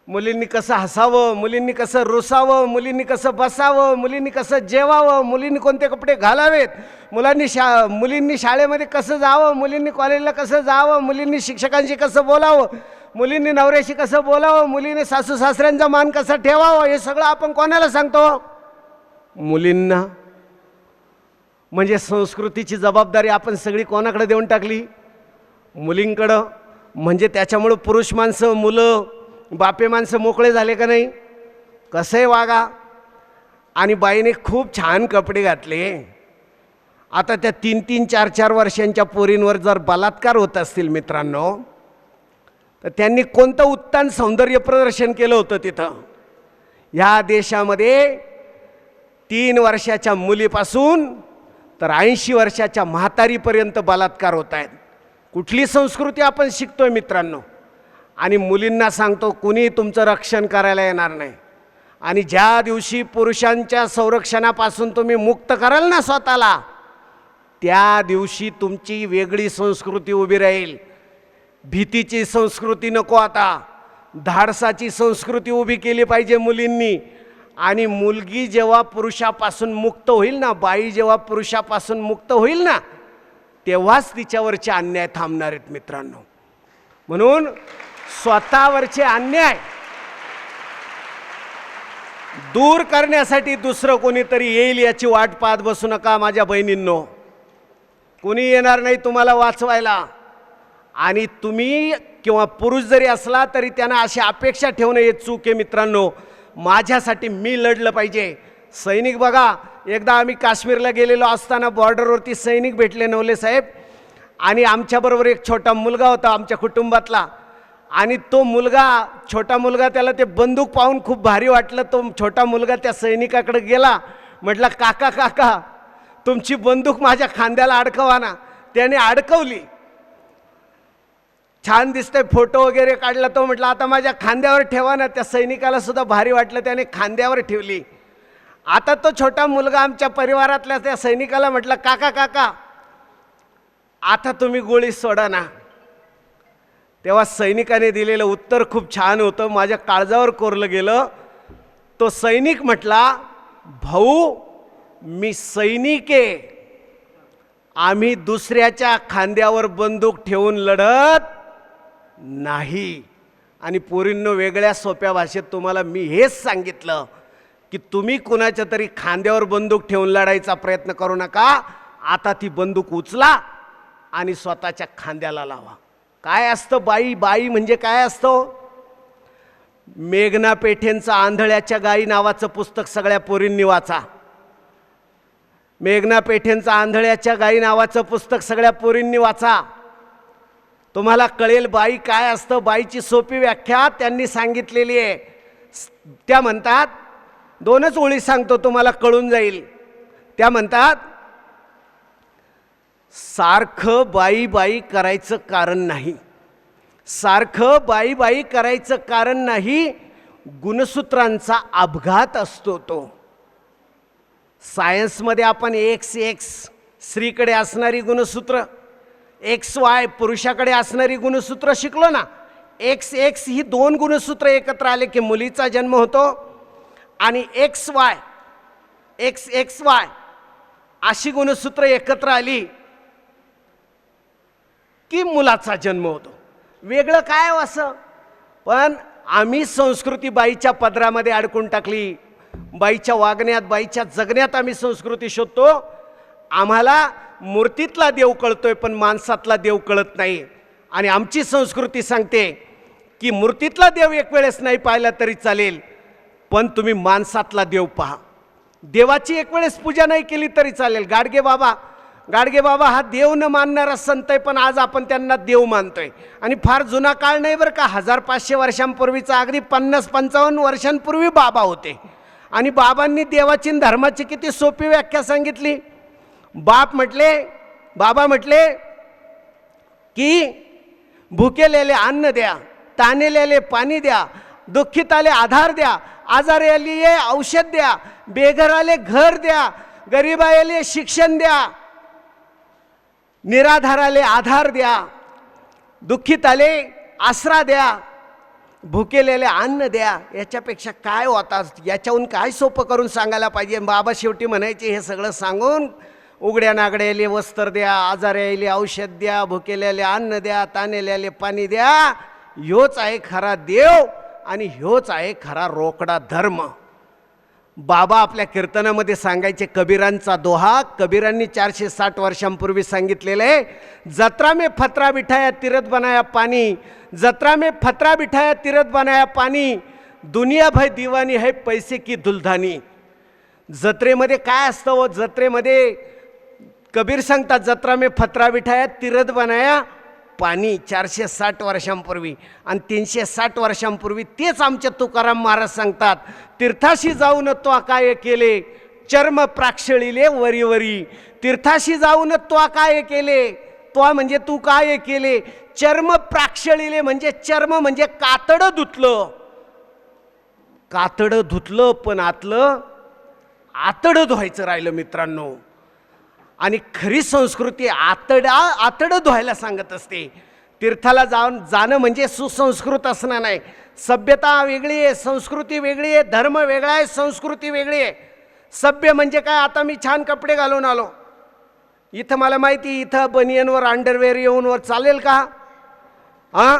मुलींनी कसं हसावं, मुलींनी कसं रुसावं, मुलींनी कसं बसावं, मुलींनी कसं जेवावं, मुलींनी कोणते कपडे घालावेत, मुलींनी शाळेमध्ये कसं जावं, मुलींनी कॉलेजला कसं जावं, मुलींनी शिक्षकांशी कसं बोलावं, मुलींनी नवऱ्याशी कसं बोलावं, मुलीने सासू सासऱ्यांचा मान कसा ठेवावा, हे सगळं आपण कोणाला सांगतो? मुलींना. म्हणजे संस्कृतीची जबाबदारी आपण सगळी कोणाकडे देऊन टाकली? मुलींकडं. म्हणजे त्याच्यामुळं पुरुष माणसं, मुलं, बापे माणसं मोकळे झाले का नाही? कसंही वागा. आणि बाईने खूप छान कपडे घातले. आता त्या 3-3, 4-4 वर्षांच्या पोरींवर जर बलात्कार होत असतील मित्रांनो, तर त्यांनी कोणतं उत्तम सौंदर्य प्रदर्शन केलं होतं तिथं? ह्या देशामध्ये 3 वर्षाच्या मुलीपासून तर 80 वर्षाच्या म्हातारीपर्यंत बलात्कार होत आहेत. कुठली संस्कृती आपण शिकतोय मित्रांनो? आणि मुलींना सांगतो, कुणी तुमचं रक्षण करायला येणार नाही. आणि ज्या दिवशी पुरुषांच्या संरक्षणापासून तुम्ही मुक्त कराल ना स्वतःला, त्या दिवशी तुमची वेगळी संस्कृती उभी राहील. भीतीची संस्कृती नको, आता धाडसाची संस्कृती उभी केली पाहिजे मुलींनी. आणि मुलगी जेव्हा पुरुषापासून मुक्त होईल ना, बाई जेव्हा पुरुषापासून मुक्त होईल ना, तेव्हाच तिच्यावरचे अन्याय थांबणार आहेत मित्रांनो. म्हणून स्वतःवरचे अन्याय दूर करण्यासाठी दुसरं कोणीतरी येईल याची वाट पाहत बसू नका माझ्या बहिणींनो. कुणी येणार नाही तुम्हाला वाचवायला. आणि तुम्ही किंवा पुरुष जरी असला तरी त्यांना अशी अपेक्षा ठेवणं हे चूक आहे मित्रांनो. माझ्यासाठी मी लढलं पाहिजे. सैनिक बघा, एकदा आम्ही काश्मीरला गेलेलो असताना बॉर्डरवरती सैनिक भेटले नवले साहेब, आणि आमच्याबरोबर एक छोटा मुलगा होता आमच्या कुटुंबातला. आणि तो मुलगा, छोटा मुलगा, त्याला ते बंदूक पाहून खूप भारी वाटलं. तो छोटा मुलगा त्या सैनिकाकडे गेला, म्हटला काका काका तुमची बंदूक माझ्या खांद्याला अडकवा ना. त्याने अडकवली. छान दिसतंय, फोटो वगैरे काढला. तो म्हटला आता माझ्या खांद्यावर ठेवा ना. त्या सैनिकाला सुद्धा भारी वाटलं, त्याने खांद्यावर ठेवली. आता तो छोटा मुलगा आमच्या परिवारातल्या त्या सैनिकाला म्हटला काका काका आता तुम्ही गोळी सोडा ना. तेव्हा सैनिकाने दिलेलं उत्तर खूप छान होतं, माझ्या काळजावर कोरलं गेलं. तो सैनिक म्हटला भाऊ मी सैनिक आहे, आम्ही दुसऱ्याच्या खांद्यावर बंदूक ठेवून लढत नाही. आणि पोरींनो, वेगळ्या सोप्या भाषेत तुम्हाला मी हेच सांगितलं की तुम्ही कुणाच्या तरी खांद्यावर बंदूक ठेवून लढायचा प्रयत्न करू नका. आता ती बंदूक उचला आणि स्वतःच्या खांद्याला लावा. काय असतं बाई, बाई म्हणजे काय असतं? मेघना पेठेंचं आंधळ्याच्या गाई नावाचं पुस्तक सगळ्या पोरींनी वाचा. मेघना पेठेंचं आंधळ्याच्या गाई नावाचं पुस्तक सगळ्या पोरींनी वाचा. तुम्हाला कळेल बाई काय असतं. बाईची सोपी व्याख्या त्यांनी सांगितलेली आहे. त्या म्हणतात, दोनच ओळी सांगतो तुम्हाला कळून जाईल. त्या म्हणतात सारखं बाई बाई करायचं कारण नाही, सारखं बाई बाई करायचं कारण नाही, गुणसूत्रांचा अपघात असतो तो. सायन्समध्ये आपण एक्स एक्स स्त्रीकडे असणारी गुणसूत्र, एक्स वाय पुरुषाकडे असणारी गुणसूत्र शिकलो ना. एक्स एक्स ही दोन गुणसूत्र एकत्र आले की मुलीचा जन्म होतो, आणि x Y x x Y अशी गुणसूत्र एकत्र आली की मुलाचा जन्म होतो. वेगळं काय असं? पण आम्ही संस्कृती बाईच्या पदरामध्ये अडकून टाकली. बाईच्या वागण्यात, बाईच्या जगण्यात आम्ही संस्कृती शोधतो. आम्हाला मूर्तीतला देव कळतोय पण माणसातला देव कळत नाही. आणि आमची संस्कृती सांगते की मूर्तीतला देव एक वेळेस नाही पाहिला तरी चालेल, पण तुम्ही माणसातला देव पहा. देवाची एक वेळेस पूजा नाही केली तरी चालेल. गाडगे बाबा हा देव न मानणारा संत आहे, पण आज आपण त्यांना देव मानतोय. आणि फार जुना काळ नाही बरं का, 1500 वर्षांपूर्वीचा, अगदी 50-55 वर्षांपूर्वी बाबा होते. आणि बाबांनी देवाची आणि धर्माची किती सोपी व्याख्या सांगितली. बाबा म्हटले की भुकेलेले अन्न द्या, ताणलेले पाणी द्या, दुःखिताले आधार द्या, आजाराले औषध द्या, बेघराले घर द्या, गरिबाले शिक्षण द्या, निराधाराले आधार द्या, दुःखिताले आसरा द्या, भुकेलेले अन्न द्या. याच्यापेक्षा काय होता? याच्याहून काय सोपं करून सांगायला पाहिजे? बाबा शेवटी म्हणायचे हे सगळं सांगून, उघड्या नागड्याले वस्त्र द्या, आजाराले औषध द्या, भुकेल्याले अन्न द्या, ताणलेल्याले पाणी द्या. ह्योच आहे खरा देव आणि ह्योच आहे खरा रोकडा धर्म. बाबा आपल्या कीर्तनामध्ये सांगायचे कबीरांचा दोहा. कबीरांनी 460 वर्षांपूर्वी सांगितलेलं आहे, जत्रा में फतरा बिठाया तीरथ बनाया पानी, जत्रा में फतरा बिठाया तीरथ बनाया पानी, दुनिया भय दीवानी है पैसे की दुल्धानी. जत्रेमध्ये काय असतं हो? जत्रेमध्ये कबीर सांगतात जत्रा में फतरा बिठाया तीरथ बनाया पाणी, 460 वर्षांपूर्वी. आणि 360 वर्षांपूर्वी तेच आमचे तुकाराम महाराज सांगतात, तीर्थाशी जाऊन तो काय केले, चर्म प्राक्षळीले वरी वरी. तीर्थाशी जाऊन तो काय केले, तो म्हणजे तू काय केले, चर्म प्राक्षळीले म्हणजे चर्म म्हणजे कातडं धुतलं. कातडं धुतलं पण आतलं आतडं धुवायचं राहिलं मित्रांनो. आणि खरी संस्कृती आतडं धुवायला सांगत असते. तीर्थाला जाणं म्हणजे सुसंस्कृत असणं नाही. सभ्यता वेगळी आहे, संस्कृती वेगळी आहे, धर्म वेगळा आहे, संस्कृती वेगळी आहे. सभ्य म्हणजे काय? आता मी छान कपडे घालून आलो, इथं मला माहिती इथं बनियनवर अंडरवेअर येऊन चालेल का? हां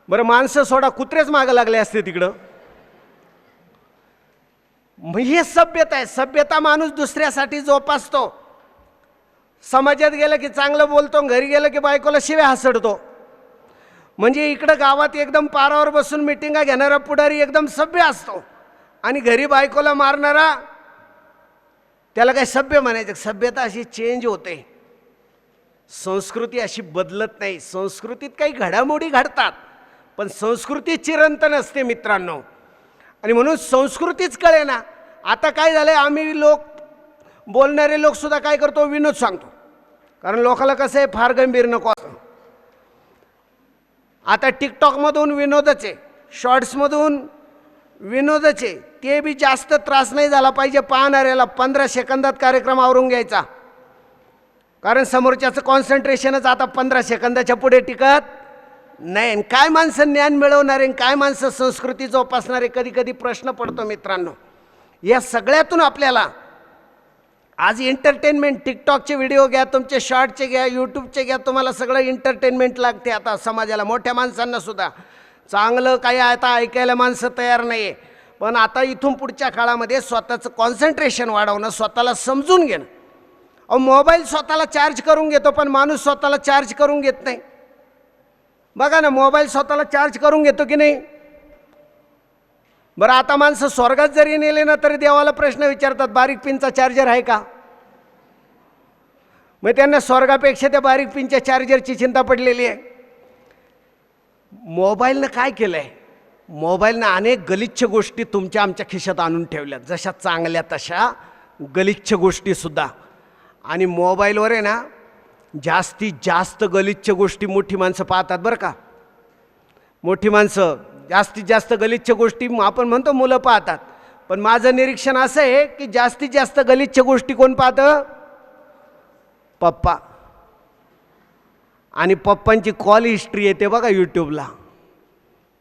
बरं, माणसं सोडा, कुत्रेच मागं लागले असते तिकडं. हे सभ्यता आहे. सभ्यता माणूस दुसऱ्यासाठी जोपासतो. समाजात गेलं की चांगलं बोलतो, घरी गेलं की बायकोला शिव्या हसडतो. म्हणजे इकडं गावात एकदम पारावर बसून मिटिंगा घेणारा पुढारी एकदम सभ्य असतो आणि घरी बायकोला मारणारा त्याला काय सभ्य म्हणायचं? सभ्यता अशी चेंज होते, संस्कृती अशी बदलत नाही. संस्कृतीत काही घडामोडी घडतात पण संस्कृती चिरंतन असते मित्रांनो. आणि म्हणून संस्कृतीच कळे ना. आता काय झालंय, आम्ही लोक बोलणारे लोक सुद्धा काय करतो, विनोद सांगतो. कारण लोकांना कसं आहे, फार गंभीर नको असं. आता टिकटॉकमधून विनोदच आहे, शॉर्ट्समधून विनोदच आहे. ते बी जास्त त्रास नाही झाला पाहिजे पाहणाऱ्याला. 15 सेकंदात कार्यक्रम आवरून घ्यायचा, कारण समोरच्याचं कॉन्सन्ट्रेशनच आता 15 सेकंदाच्या पुढे टिकत नाही. काय माणसं ज्ञान मिळवणारे, काय माणसं संस्कृती जोपासणारे, कधी कधी प्रश्न पडतो मित्रांनो. या सगळ्यातून आपल्याला आज एंटरटेनमेंट, टिकटॉकचे व्हिडिओ घ्या, तुमचे शॉर्टचे घ्या, यूट्यूबचे घ्या, तुम्हाला सगळं एंटरटेनमेंट लागते आता समाजाला. मोठ्या माणसांना सुद्धा चांगलं काही आता ऐकायला माणसं तयार नाही आहे. पण आता इथून पुढच्या काळामध्ये स्वतःचं कॉन्सन्ट्रेशन वाढवणं, स्वतःला समजून घेणं. मोबाईल स्वतःला चार्ज करून घेतो पण माणूस स्वतःला चार्ज करून घेत नाही. बघा ना, मोबाईल स्वतःला चार्ज करून घेतो की नाही? बरं, आता माणसं स्वर्गात जरी नेले ना तरी देवाला प्रश्न विचारतात, बारीक पिनचा चार्जर आहे का? मग त्यांना स्वर्गापेक्षा त्या बारीक पिनच्या चार्जरची चिंता पडलेली आहे. मोबाईलनं काय केलं आहे? मोबाईलनं अनेक गलिच्छ गोष्टी तुमच्या आमच्या खिशात आणून ठेवल्यात, जशा चांगल्या तशा गलिच्छ गोष्टीसुद्धा. आणि मोबाईलवर आहे ना जास्तीत जास्त गलिच्छ गोष्टी मोठी माणसं पाहतात बरं का. मोठी माणसं जास्तीत जास्त गलिच्छ गोष्टी आपण म्हणतो मुलं पाहतात, पण माझं निरीक्षण असं आहे की जास्तीत जास्त गलिच्छ गोष्टी कोण पाहतं? पप्पा. आणि पप्पांची कॉल हिस्ट्री येते बघा यूट्यूबला.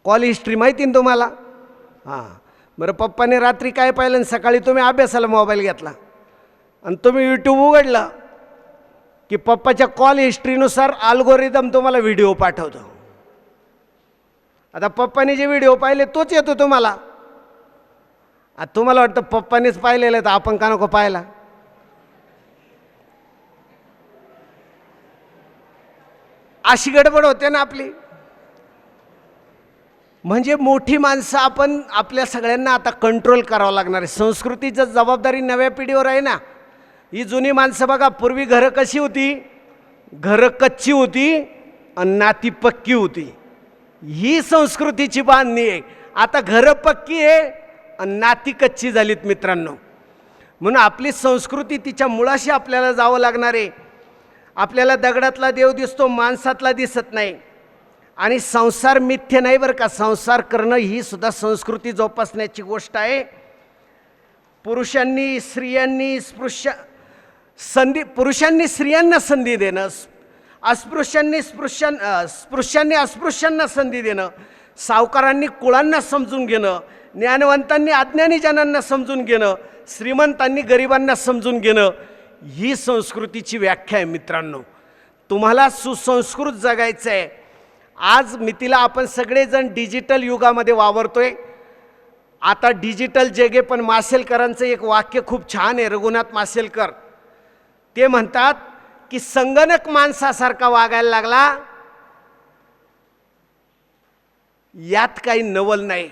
कॉल हिस्ट्री माहिती ना तुम्हाला? हां, बरं, पप्पाने रात्री काय पाहिलं आणि सकाळी तुम्ही अभ्यासाला मोबाईल घेतला आणि तुम्ही यूट्यूब उघडलं की पप्पाच्या कॉल हिस्ट्रीनुसार अल्गोरिदम तुम्हाला व्हिडिओ पाठवतो. आता पप्पाने जे व्हिडिओ पाहिले तोच येतो तुम्हाला. आता तुम्हाला वाटतं पप्पानेच पाहिलेलं तर आपण का नको पाहायला? अशी गडबड होते ना आपली. म्हणजे मोठी माणसं आपण आपल्या सगळ्यांना आता कंट्रोल करावं लागणार आहे. संस्कृतीची जबाबदारी नव्या पिढीवर आहे ना. ही जुनी माणसं बघा, पूर्वी घरं कशी होती? घरं कच्ची होती आणि नाती पक्की होती. ही संस्कृतीची बांधणी आहे. आता घरं पक्की आहे आणि नाती कच्ची झालीत मित्रांनो. म्हणून आपली संस्कृती तिच्या मुळाशी आपल्याला जावं लागणार आहे. आपल्याला दगडातला देव दिसतो, माणसातला दिसत नाही. आणि संसार मिथ्य नाही बरं का. संसार करणं ही सुद्धा संस्कृती जोपासण्याची गोष्ट आहे. पुरुषांनी स्त्रियांना संधी देणं, स्पृश्यांनी अस्पृश्यांना संधी देणं, सावकारांनी कुळांना समजून घेणं, ज्ञानवंतांनी अज्ञानी जनांना समजून घेणं, श्रीमंतांनी गरिबांना समजून घेणं, ही संस्कृतीची व्याख्या आहे मित्रांनो. तुम्हाला सुसंस्कृत जगायचं आहे. आज मितीला आपण सगळेजण डिजिटल युगामध्ये वावरतोय. आता डिजिटल जगे, पण माशेलकरांचं एक वाक्य खूप छान आहे, रघुनाथ माशेलकर. ते म्हणतात की संगणक माणसासारखा वागायला लागला यात काही नवल नाही,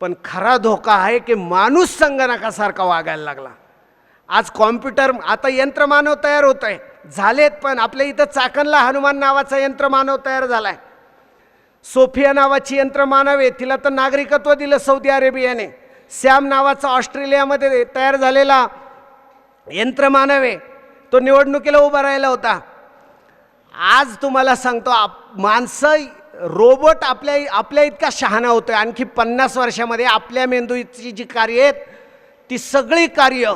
पण खरा धोका आहे की माणूस संगणकासारखा वागायला लागला. आज कॉम्प्युटर, आता यंत्रमानव तयार होत आहे, झालेत. पण आपल्या इथं चाकणला हनुमान नावाचा यंत्रमानव तयार झाला आहे. सोफिया नावाची यंत्रमानव आहे, तिला तर नागरिकत्व दिलं सौदी अरेबियाने. सॅम नावाचा ऑस्ट्रेलियामध्ये तयार झालेला यंत्रमानव आहे, तो निवडणुकीला उभा राहिला होता. आज तुम्हाला सांगतो, माणसं रोबोट आपल्या इतका शहाणा होतोय. आणखी 50 वर्षामध्ये आपल्या मेंदूची जी कार्य आहेत ती सगळी कार्य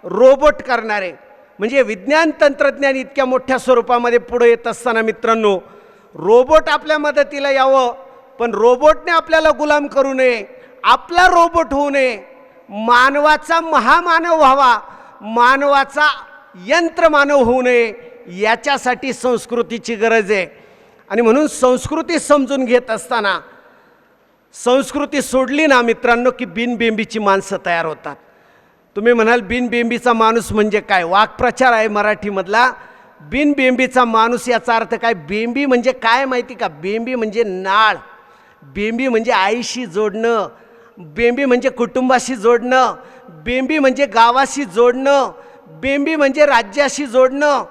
रोबोट करणारे. म्हणजे विज्ञान तंत्रज्ञान इतक्या मोठ्या स्वरूपामध्ये पुढे येत असताना मित्रांनो, रोबोट आपल्या मदतीला यावं, पण रोबोटने आपल्याला गुलाम करू नये. आपला रोबोट होऊ नये, मानवाचा महामानव व्हावा, मानवाचा यंत्रमानव होऊ नये, याच्यासाठी संस्कृतीची गरज आहे. आणि म्हणून संस्कृती समजून घेत असताना संस्कृती सोडली ना मित्रांनो की बिनबेंबीची माणसं तयार होतात. तुम्ही म्हणाल बिनबेंबीचा माणूस म्हणजे काय? वाक्प्रचार आहे मराठीमधला. बिनबेंबीचा माणूस याचा अर्थ काय? बेंबी म्हणजे काय माहिती का? बेंबी म्हणजे नाळ, बेंबी म्हणजे आईशी जोडणं, बेंबी म्हणजे कुटुंबाशी जोडणं, बेंबी म्हणजे गावाशी जोडणं, बेंबी म्हणजे राज्याशी जोडणं,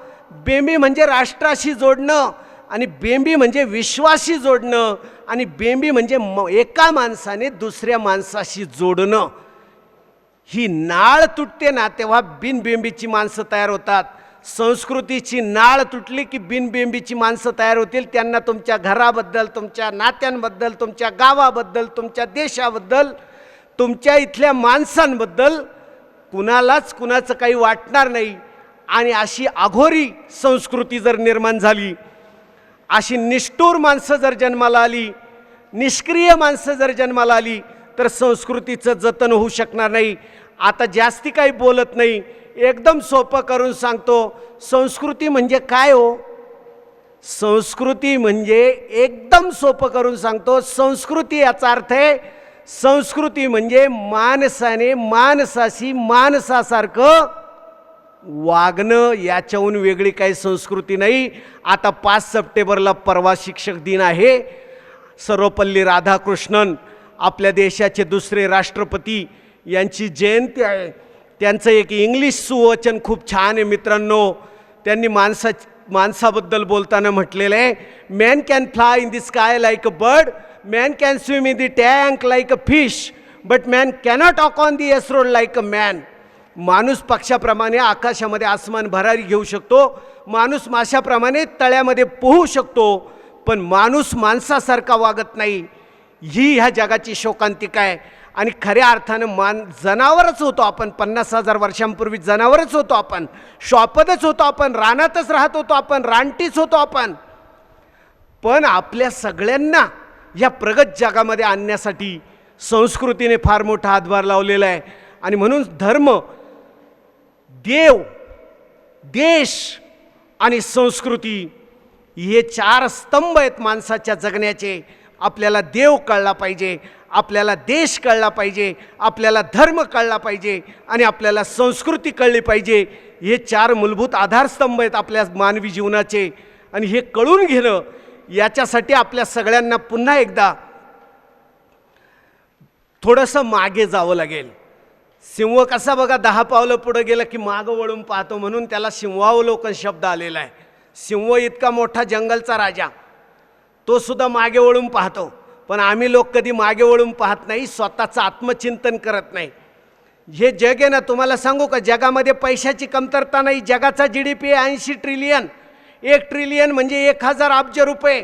बेंबी म्हणजे राष्ट्राशी जोडणं, आणि बेंबी म्हणजे विश्वाशी जोडणं, आणि बेंबी म्हणजे एका माणसाने दुसऱ्या माणसाशी जोडणं. ही नाळ तुटते ना तेव्हा बिनबेंबीची माणसं तयार होतात. संस्कृतीची नाळ तुटली की बिनबेंबीची माणसं तयार होतील. त्यांना तुमच्या घराबद्दल, तुमच्या नात्यांबद्दल, तुमच्या गावाबद्दल, तुमच्या देशाबद्दल, तुमच्या इथल्या माणसांबद्दल कुणालाच कुणाचं काही वाटणार नाही. आणि अशी अघोरी संस्कृती जर निर्माण झाली, अशी निष्ठुर माणसं जर जन्माला आली, निष्क्रिय माणसं जर जन्माला आली, तर संस्कृतीचं जतन होऊ शकणार नाही. आता जास्ती काही बोलत नाही, एकदम सोपं करून सांगतो. संस्कृती म्हणजे काय हो? संस्कृती म्हणजे एकदम सोपं करून सांगतो. संस्कृती याचा अर्थ आहे, संस्कृती म्हणजे माणसाने माणसाशी माणसासारखं वागणं, याच्याहून वेगळी काही संस्कृती नाही. आता 5 सप्टेंबरला परवा शिक्षक दिन आहे. सर्वपल्ली राधाकृष्णन आपल्या देशाचे दुसरे राष्ट्रपती यांची जयंती आहे. त्यांचं एक इंग्लिश सुवचन खूप छान आहे मित्रांनो. त्यांनी माणसाबद्दल बोलताना म्हटलेलं आहे, man can fly in the sky like a bird, man can swim in the tank like a fish, but man cannot walk on the S road like a man. माणूस पक्षाप्रमाणे आकाशामध्ये आसमान भरारी घेऊ शकतो, माणूस माशाप्रमाणे तळ्यामध्ये पोहू शकतो, पण माणूस माणसासारखा वागत नाही. ही ह्या जगाची शोकांतिका आहे. आणि खऱ्या अर्थानं जनावरच होतो आपण. 50,000 वर्षांपूर्वी जनावरच होतो आपण, श्वापदच होतो आपण, रानातच राहत होतो आपण, रानटीच होतो आपण. पण आपल्या सगळ्यांना या प्रगत जगामध्ये आणण्यासाठी संस्कृतीने फार मोठा हातभार लावलेला आहे. आणि म्हणून धर्म, देव, देश आणि संस्कृती हे 4 स्तंभ आहेत माणसाच्या जगण्याचे. आपल्याला देव कळला पाहिजे, आपल्याला देश कळला पाहिजे, आपल्याला धर्म कळला पाहिजे, आणि आपल्याला संस्कृती कळली पाहिजे. हे 4 मूलभूत आधारस्तंभ आहेत आपल्या मानवी जीवनाचे. आणि हे कळून घेणं, याच्यासाठी आपल्या सगळ्यांना पुन्हा एकदा थोडंसं मागे जावं लागेल. सिंह कसा बघा 10 पावलं पुढे गेलं की मागं वळून पाहतो, म्हणून त्याला सिंहावलोकन शब्द आलेला आहे. सिंह इतका मोठा जंगलचा राजा, तो सुद्धा मागे वळून पाहतो. पण आम्ही लोक कधी मागे वळून पाहत नाही, स्वतःचं आत्मचिंतन करत नाही. हे जग आहे ना, तुम्हाला सांगू का, जगामध्ये पैशाची कमतरता नाही. जगाचा GDP आहे 80 ट्रिलियन. 1 ट्रिलियन म्हणजे 1000 अब्ज रुपये.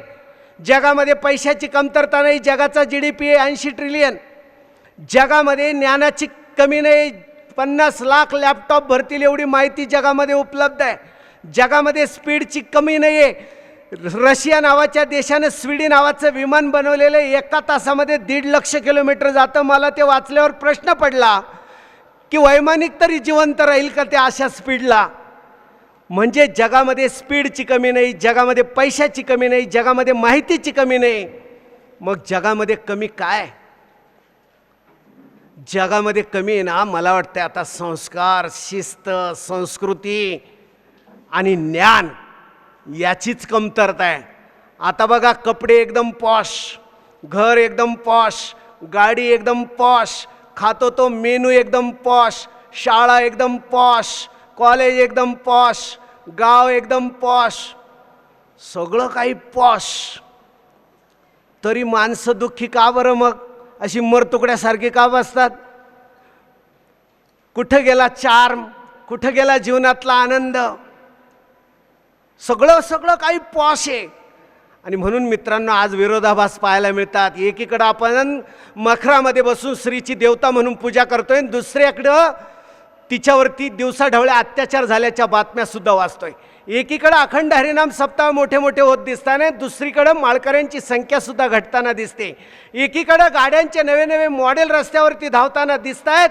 जगामध्ये पैशाची कमतरता नाही, जगाचा GDP आहे 80 ट्रिलियन. जगामध्ये ज्ञानाची कमी नाही, 50 लाख लॅपटॉप भरतील एवढी माहिती जगामध्ये उपलब्ध आहे. जगामध्ये स्पीडची कमी नाही आहे. रशिया नावाच्या देशानं स्वीडी नावाचं विमान बनवलेलं, 1 तासामध्ये 1.5 लाख किलोमीटर जातं. मला ते वाचल्यावर प्रश्न पडला की वैमानिक तरी जिवंत राहील का त्या अशा स्पीडला? म्हणजे जगामध्ये स्पीडची कमी नाही, जगामध्ये पैशाची कमी नाही, जगामध्ये माहितीची कमी नाही. मग जगामध्ये कमी काय? जगामध्ये कमी आहे ना, मला वाटतं आता संस्कार, शिस्त, संस्कृती आणि ज्ञान याचीच कमतरता आहे. आता बघा, कपडे एकदम पॉश, घर एकदम पॉश, गाडी एकदम पॉश, खातो तो मेनू एकदम पॉश, शाळा एकदम पॉश, कॉलेज एकदम पॉश, गाव एकदम पॉश, सगळं काही पॉश. तरी माणसं दुःखी का बरं? मग अशी मरतुकड्यासारखी का बसतात? कुठं गेला चार्म? कुठं गेला जीवनातला आनंद? सगळं काही पॉश आहे. आणि म्हणून मित्रांनो, आज विरोधाभास पाहायला मिळतात. एकीकडं आपण मखरामध्ये बसून स्त्रीची देवता म्हणून पूजा करतोय, दुसऱ्याकडं तिच्यावरती दिवसाढवळ्या अत्याचार झाल्याच्या बातम्या सुद्धा वाचतोय. एकीकडं अखंड हरिनाम सप्ताह मोठे मोठे होत दिसताना, दुसरीकडं माळकऱ्यांची संख्या सुद्धा घटताना दिसते. एकीकडं गाड्यांचे नवे नवे मॉडेल रस्त्यावरती धावताना दिसत आहेत,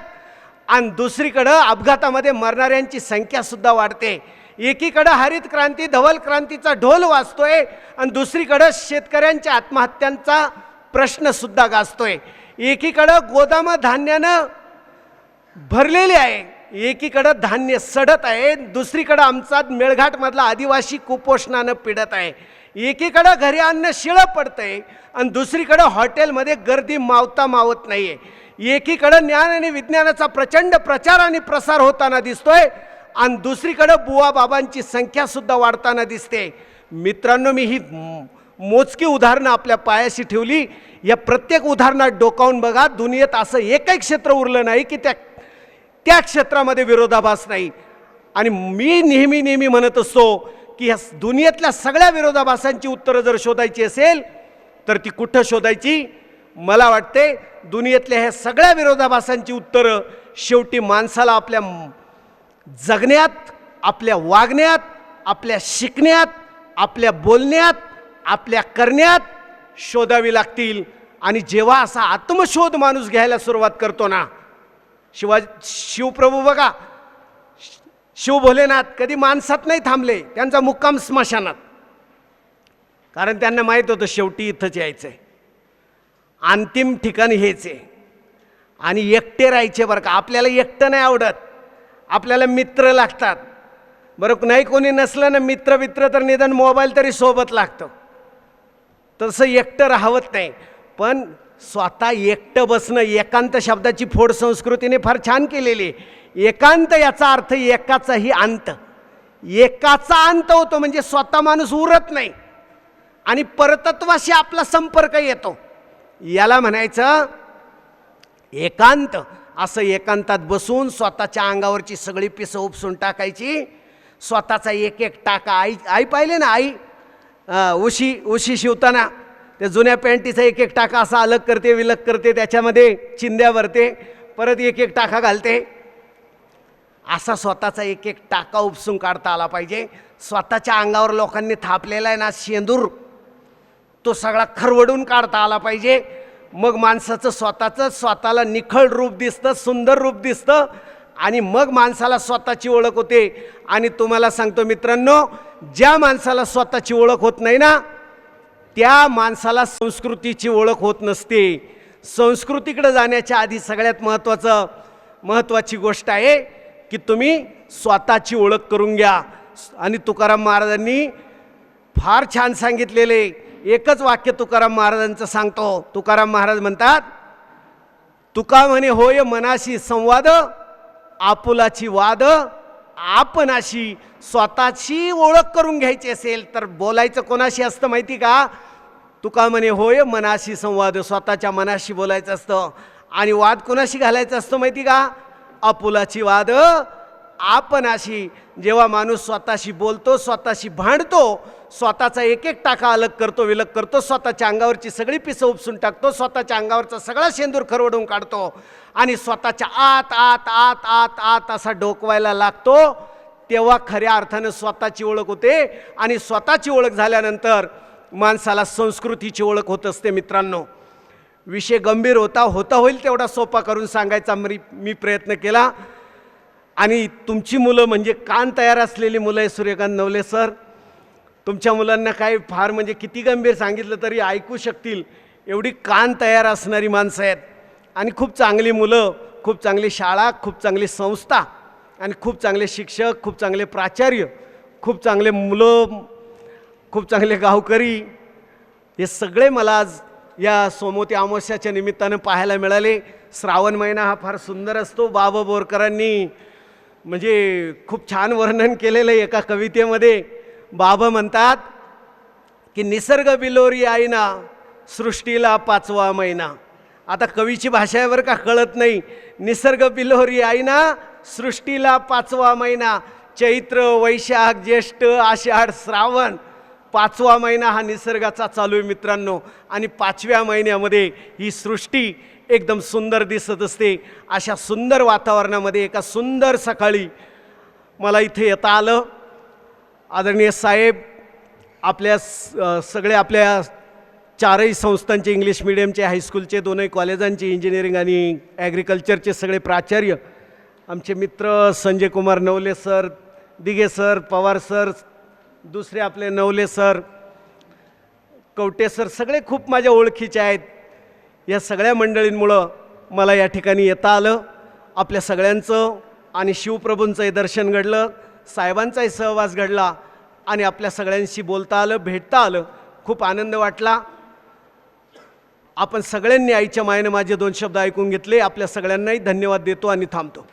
आणि दुसरीकडं अपघातामध्ये मरणाऱ्यांची संख्या सुद्धा वाढते. एकीकडं हरित क्रांती, धवल क्रांतीचा ढोल वाजतोय, आणि दुसरीकडं शेतकऱ्यांच्या आत्महत्यांचा प्रश्न सुद्धा गाजतोय. एकीकडं गोदामं धान्यानं भरलेली आहे, एकीकडं धान्य सडत आहे, दुसरीकडं आमचा मेळघाटमधला आदिवासी कुपोषणानं पीडत आहे. एकीकडं घरी अन्न शिळं पडतंय आणि दुसरीकडं हॉटेलमध्ये गर्दी मावता मावत नाहीये. एकीकडं ज्ञान आणि विज्ञानाचा प्रचंड प्रचार आणि प्रसार होताना दिसतोय आणि दुसरीकडं बुवा बाबांची संख्या सुद्धा वाढताना दिसते. मित्रांनो, मी ही मोजकी उदाहरणं आपल्या पायाशी ठेवली. या प्रत्येक उदाहरणात डोकावून बघा, दुनियेत असं एकही क्षेत्र उरलं नाही की त्या क्षेत्रामध्ये विरोधाभास नाही. आणि मी नेहमी म्हणत असतो की ह्या दुनियेतल्या सगळ्या विरोधाभासांची उत्तरं जर शोधायची असेल तर ती कुठं शोधायची? मला वाटते दुनियेतल्या ह्या सगळ्या विरोधाभासांची उत्तरं शेवटी माणसाला आपल्या जगण्यात, आपल्या वागण्यात, आपल्या शिकण्यात, आपल्या बोलण्यात, आपल्या करण्यात शोधावी लागतील. आणि जेव्हा असा आत्मशोध माणूस घ्यायला सुरुवात करतो ना, शिवप्रभू बघा, शिव भोलेनाथ कधी माणसात नाही थांबले, त्यांचा मुक्काम स्मशानात. कारण त्यांना माहीत होतं शेवटी इथंच यायचंय, अंतिम ठिकाण हेच आहे. आणि एकटे राहायचे बरं का. आपल्याला एकटं नाही आवडत, आपल्याला मित्र लागतात. बरं, नाही कोणी नसलं ना मित्र तर निदान मोबाईल तरी सोबत लागतो. तसं एकटं राहवत नाही. पण स्वतः एकटं बसणं, एकांत शब्दाची फोड संस्कृतीने फार छान केलेली. एकांत याचा अर्थ एकाचाही अंत. एकाचा अंत होतो म्हणजे स्वतः माणूस उरत नाही आणि परतत्वाशी आपला संपर्क येतो. याला म्हणायचं एकांत. असं एकांतात बसून स्वतःच्या अंगावरची सगळी पिसं उपसून टाकायची. स्वतःचा एक एक टाका. आई पाहिले ना, आई उशी शिवताना त्या जुन्या पॅन्टीचा एक एक टाका असा अलग करते, विलग करते, त्याच्यामध्ये चिंध्या भरते, परत एक एक टाका घालते. असा स्वतःचा एक एक टाका उपसून काढता आला पाहिजे. स्वतःच्या अंगावर लोकांनी थापलेला आहे ना शेंदूर, तो सगळा खरवडून काढता आला पाहिजे. मग माणसाचं स्वतःला निखळ रूप दिसतं, सुंदर रूप दिसतं आणि मग माणसाला स्वतःची ओळख होते. आणि तुम्हाला सांगतो मित्रांनो, ज्या माणसाला स्वतःची ओळख होत नाही ना, त्या माणसाला संस्कृतीची ओळख होत नसते. संस्कृतीकडे जाण्याच्या आधी सगळ्यात महत्त्वाची गोष्ट आहे की तुम्ही स्वतःची ओळख करून घ्या. आणि तुकाराम महाराजांनी फार छान सांगितलेले एकच वाक्य तुकाराम महाराजांचं सांगतो. तुकाराम महाराज म्हणतात, तुका म्हणे होय मनाशी संवाद, आपुलाची वाद आपणाशी. स्वतःची ओळख करून घ्यायची असेल तर बोलायचं कोणाशी असतं माहिती का? तुका म्हणे होय मनाशी संवाद, स्वतःच्या मनाशी बोलायचं असतं. आणि वाद कोणाशी घालायचं असतं माहिती का? आपुलाची वाद आपणाशी. जेव्हा माणूस स्वतःशी बोलतो, स्वतःशी भांडतो, स्वतःचा एक एक टाका अलग करतो, विलग करतो, स्वतःच्या अंगावरची सगळी पिसं उपसून टाकतो, स्वतःच्या अंगावरचा सगळा शेंदूर खरवडून काढतो आणि स्वतःच्या आत आत आत आत आत असा डोकवायला लागतो, तेव्हा खऱ्या अर्थानं स्वतःची ओळख होते. आणि स्वतःची ओळख झाल्यानंतर माणसाला संस्कृतीची ओळख होत असते. मित्रांनो, विषय गंभीर होता होईल तेवढा सोपा करून सांगायचा मी प्रयत्न केला. आणि तुमची मुलं म्हणजे कान तयार असलेली मुलं आहे सूर्यकांत नवले सर. तुमच्या मुलांना काय फार म्हणजे किती गंभीर सांगितलं तरी ऐकू शकतील एवढी कान तयार असणारी माणसं आहेत. आणि खूप चांगली मुलं, खूप चांगली शाळा, खूप चांगली संस्था आणि खूप चांगले शिक्षक, खूप चांगले प्राचार्य, खूप चांगले मुलं, खूप चांगले गावकरी, हे सगळे मला आज या सोमवती अमावस्याच्या निमित्तानं पाहायला मिळाले. श्रावण महिना हा फार सुंदर असतो. बाबा बोरकरांनी म्हणजे खूप छान वर्णन केलेलं आहे एका कवितेमध्ये. बाबा म्हणतात की निसर्ग बिलोरी आईना, सृष्टीला 5वा महिना. आता कवीची भाषा आहे बरं का, कळत नाही. निसर्ग बिलोरी आईना, सृष्टीला 5वा महिना. चैत्र, वैशाख, ज्येष्ठ, आषाढ, श्रावण, 5वा महिना हा निसर्गाचा चालू आहे मित्रांनो. आणि 5व्या महिन्यामध्ये ही सृष्टी एकदम सुंदर दिसत असते. अशा सुंदर वातावरणामध्ये एका सुंदर सकाळी मला इथे येता आलं. आदरणीय साहेब, आपल्या 4ही संस्थांचे, इंग्लिश मिडियमचे, हायस्कूलचे, 2ही कॉलेजांचे, इंजिनिअरिंग आणि ॲग्रिकल्चरचे सगळे प्राचार्य, आमचे मित्र Sanjay Kumar Navale sir, Dighe sir, Pawar sir, दुसरे आपले नवले सर, कवटे सर, सगळे खूप माझ्या ओळखीचे आहेत. या सगळ्या मंडळींमुळं मला या ठिकाणी येता आलं. आपल्या सगळ्यांचं आणि शिवप्रभूंचंही दर्शन घडलं, साहेबांचाही सहवास घडला आणि आपल्या सगळ्यांशी बोलता आलं, भेटता आलं. खूप आनंद वाटला. आपण सगळ्यांनी आईच्या मायेने माझे 2 शब्द ऐकून घेतले. आपल्या सगळ्यांनाही धन्यवाद देतो आणि थांबतो.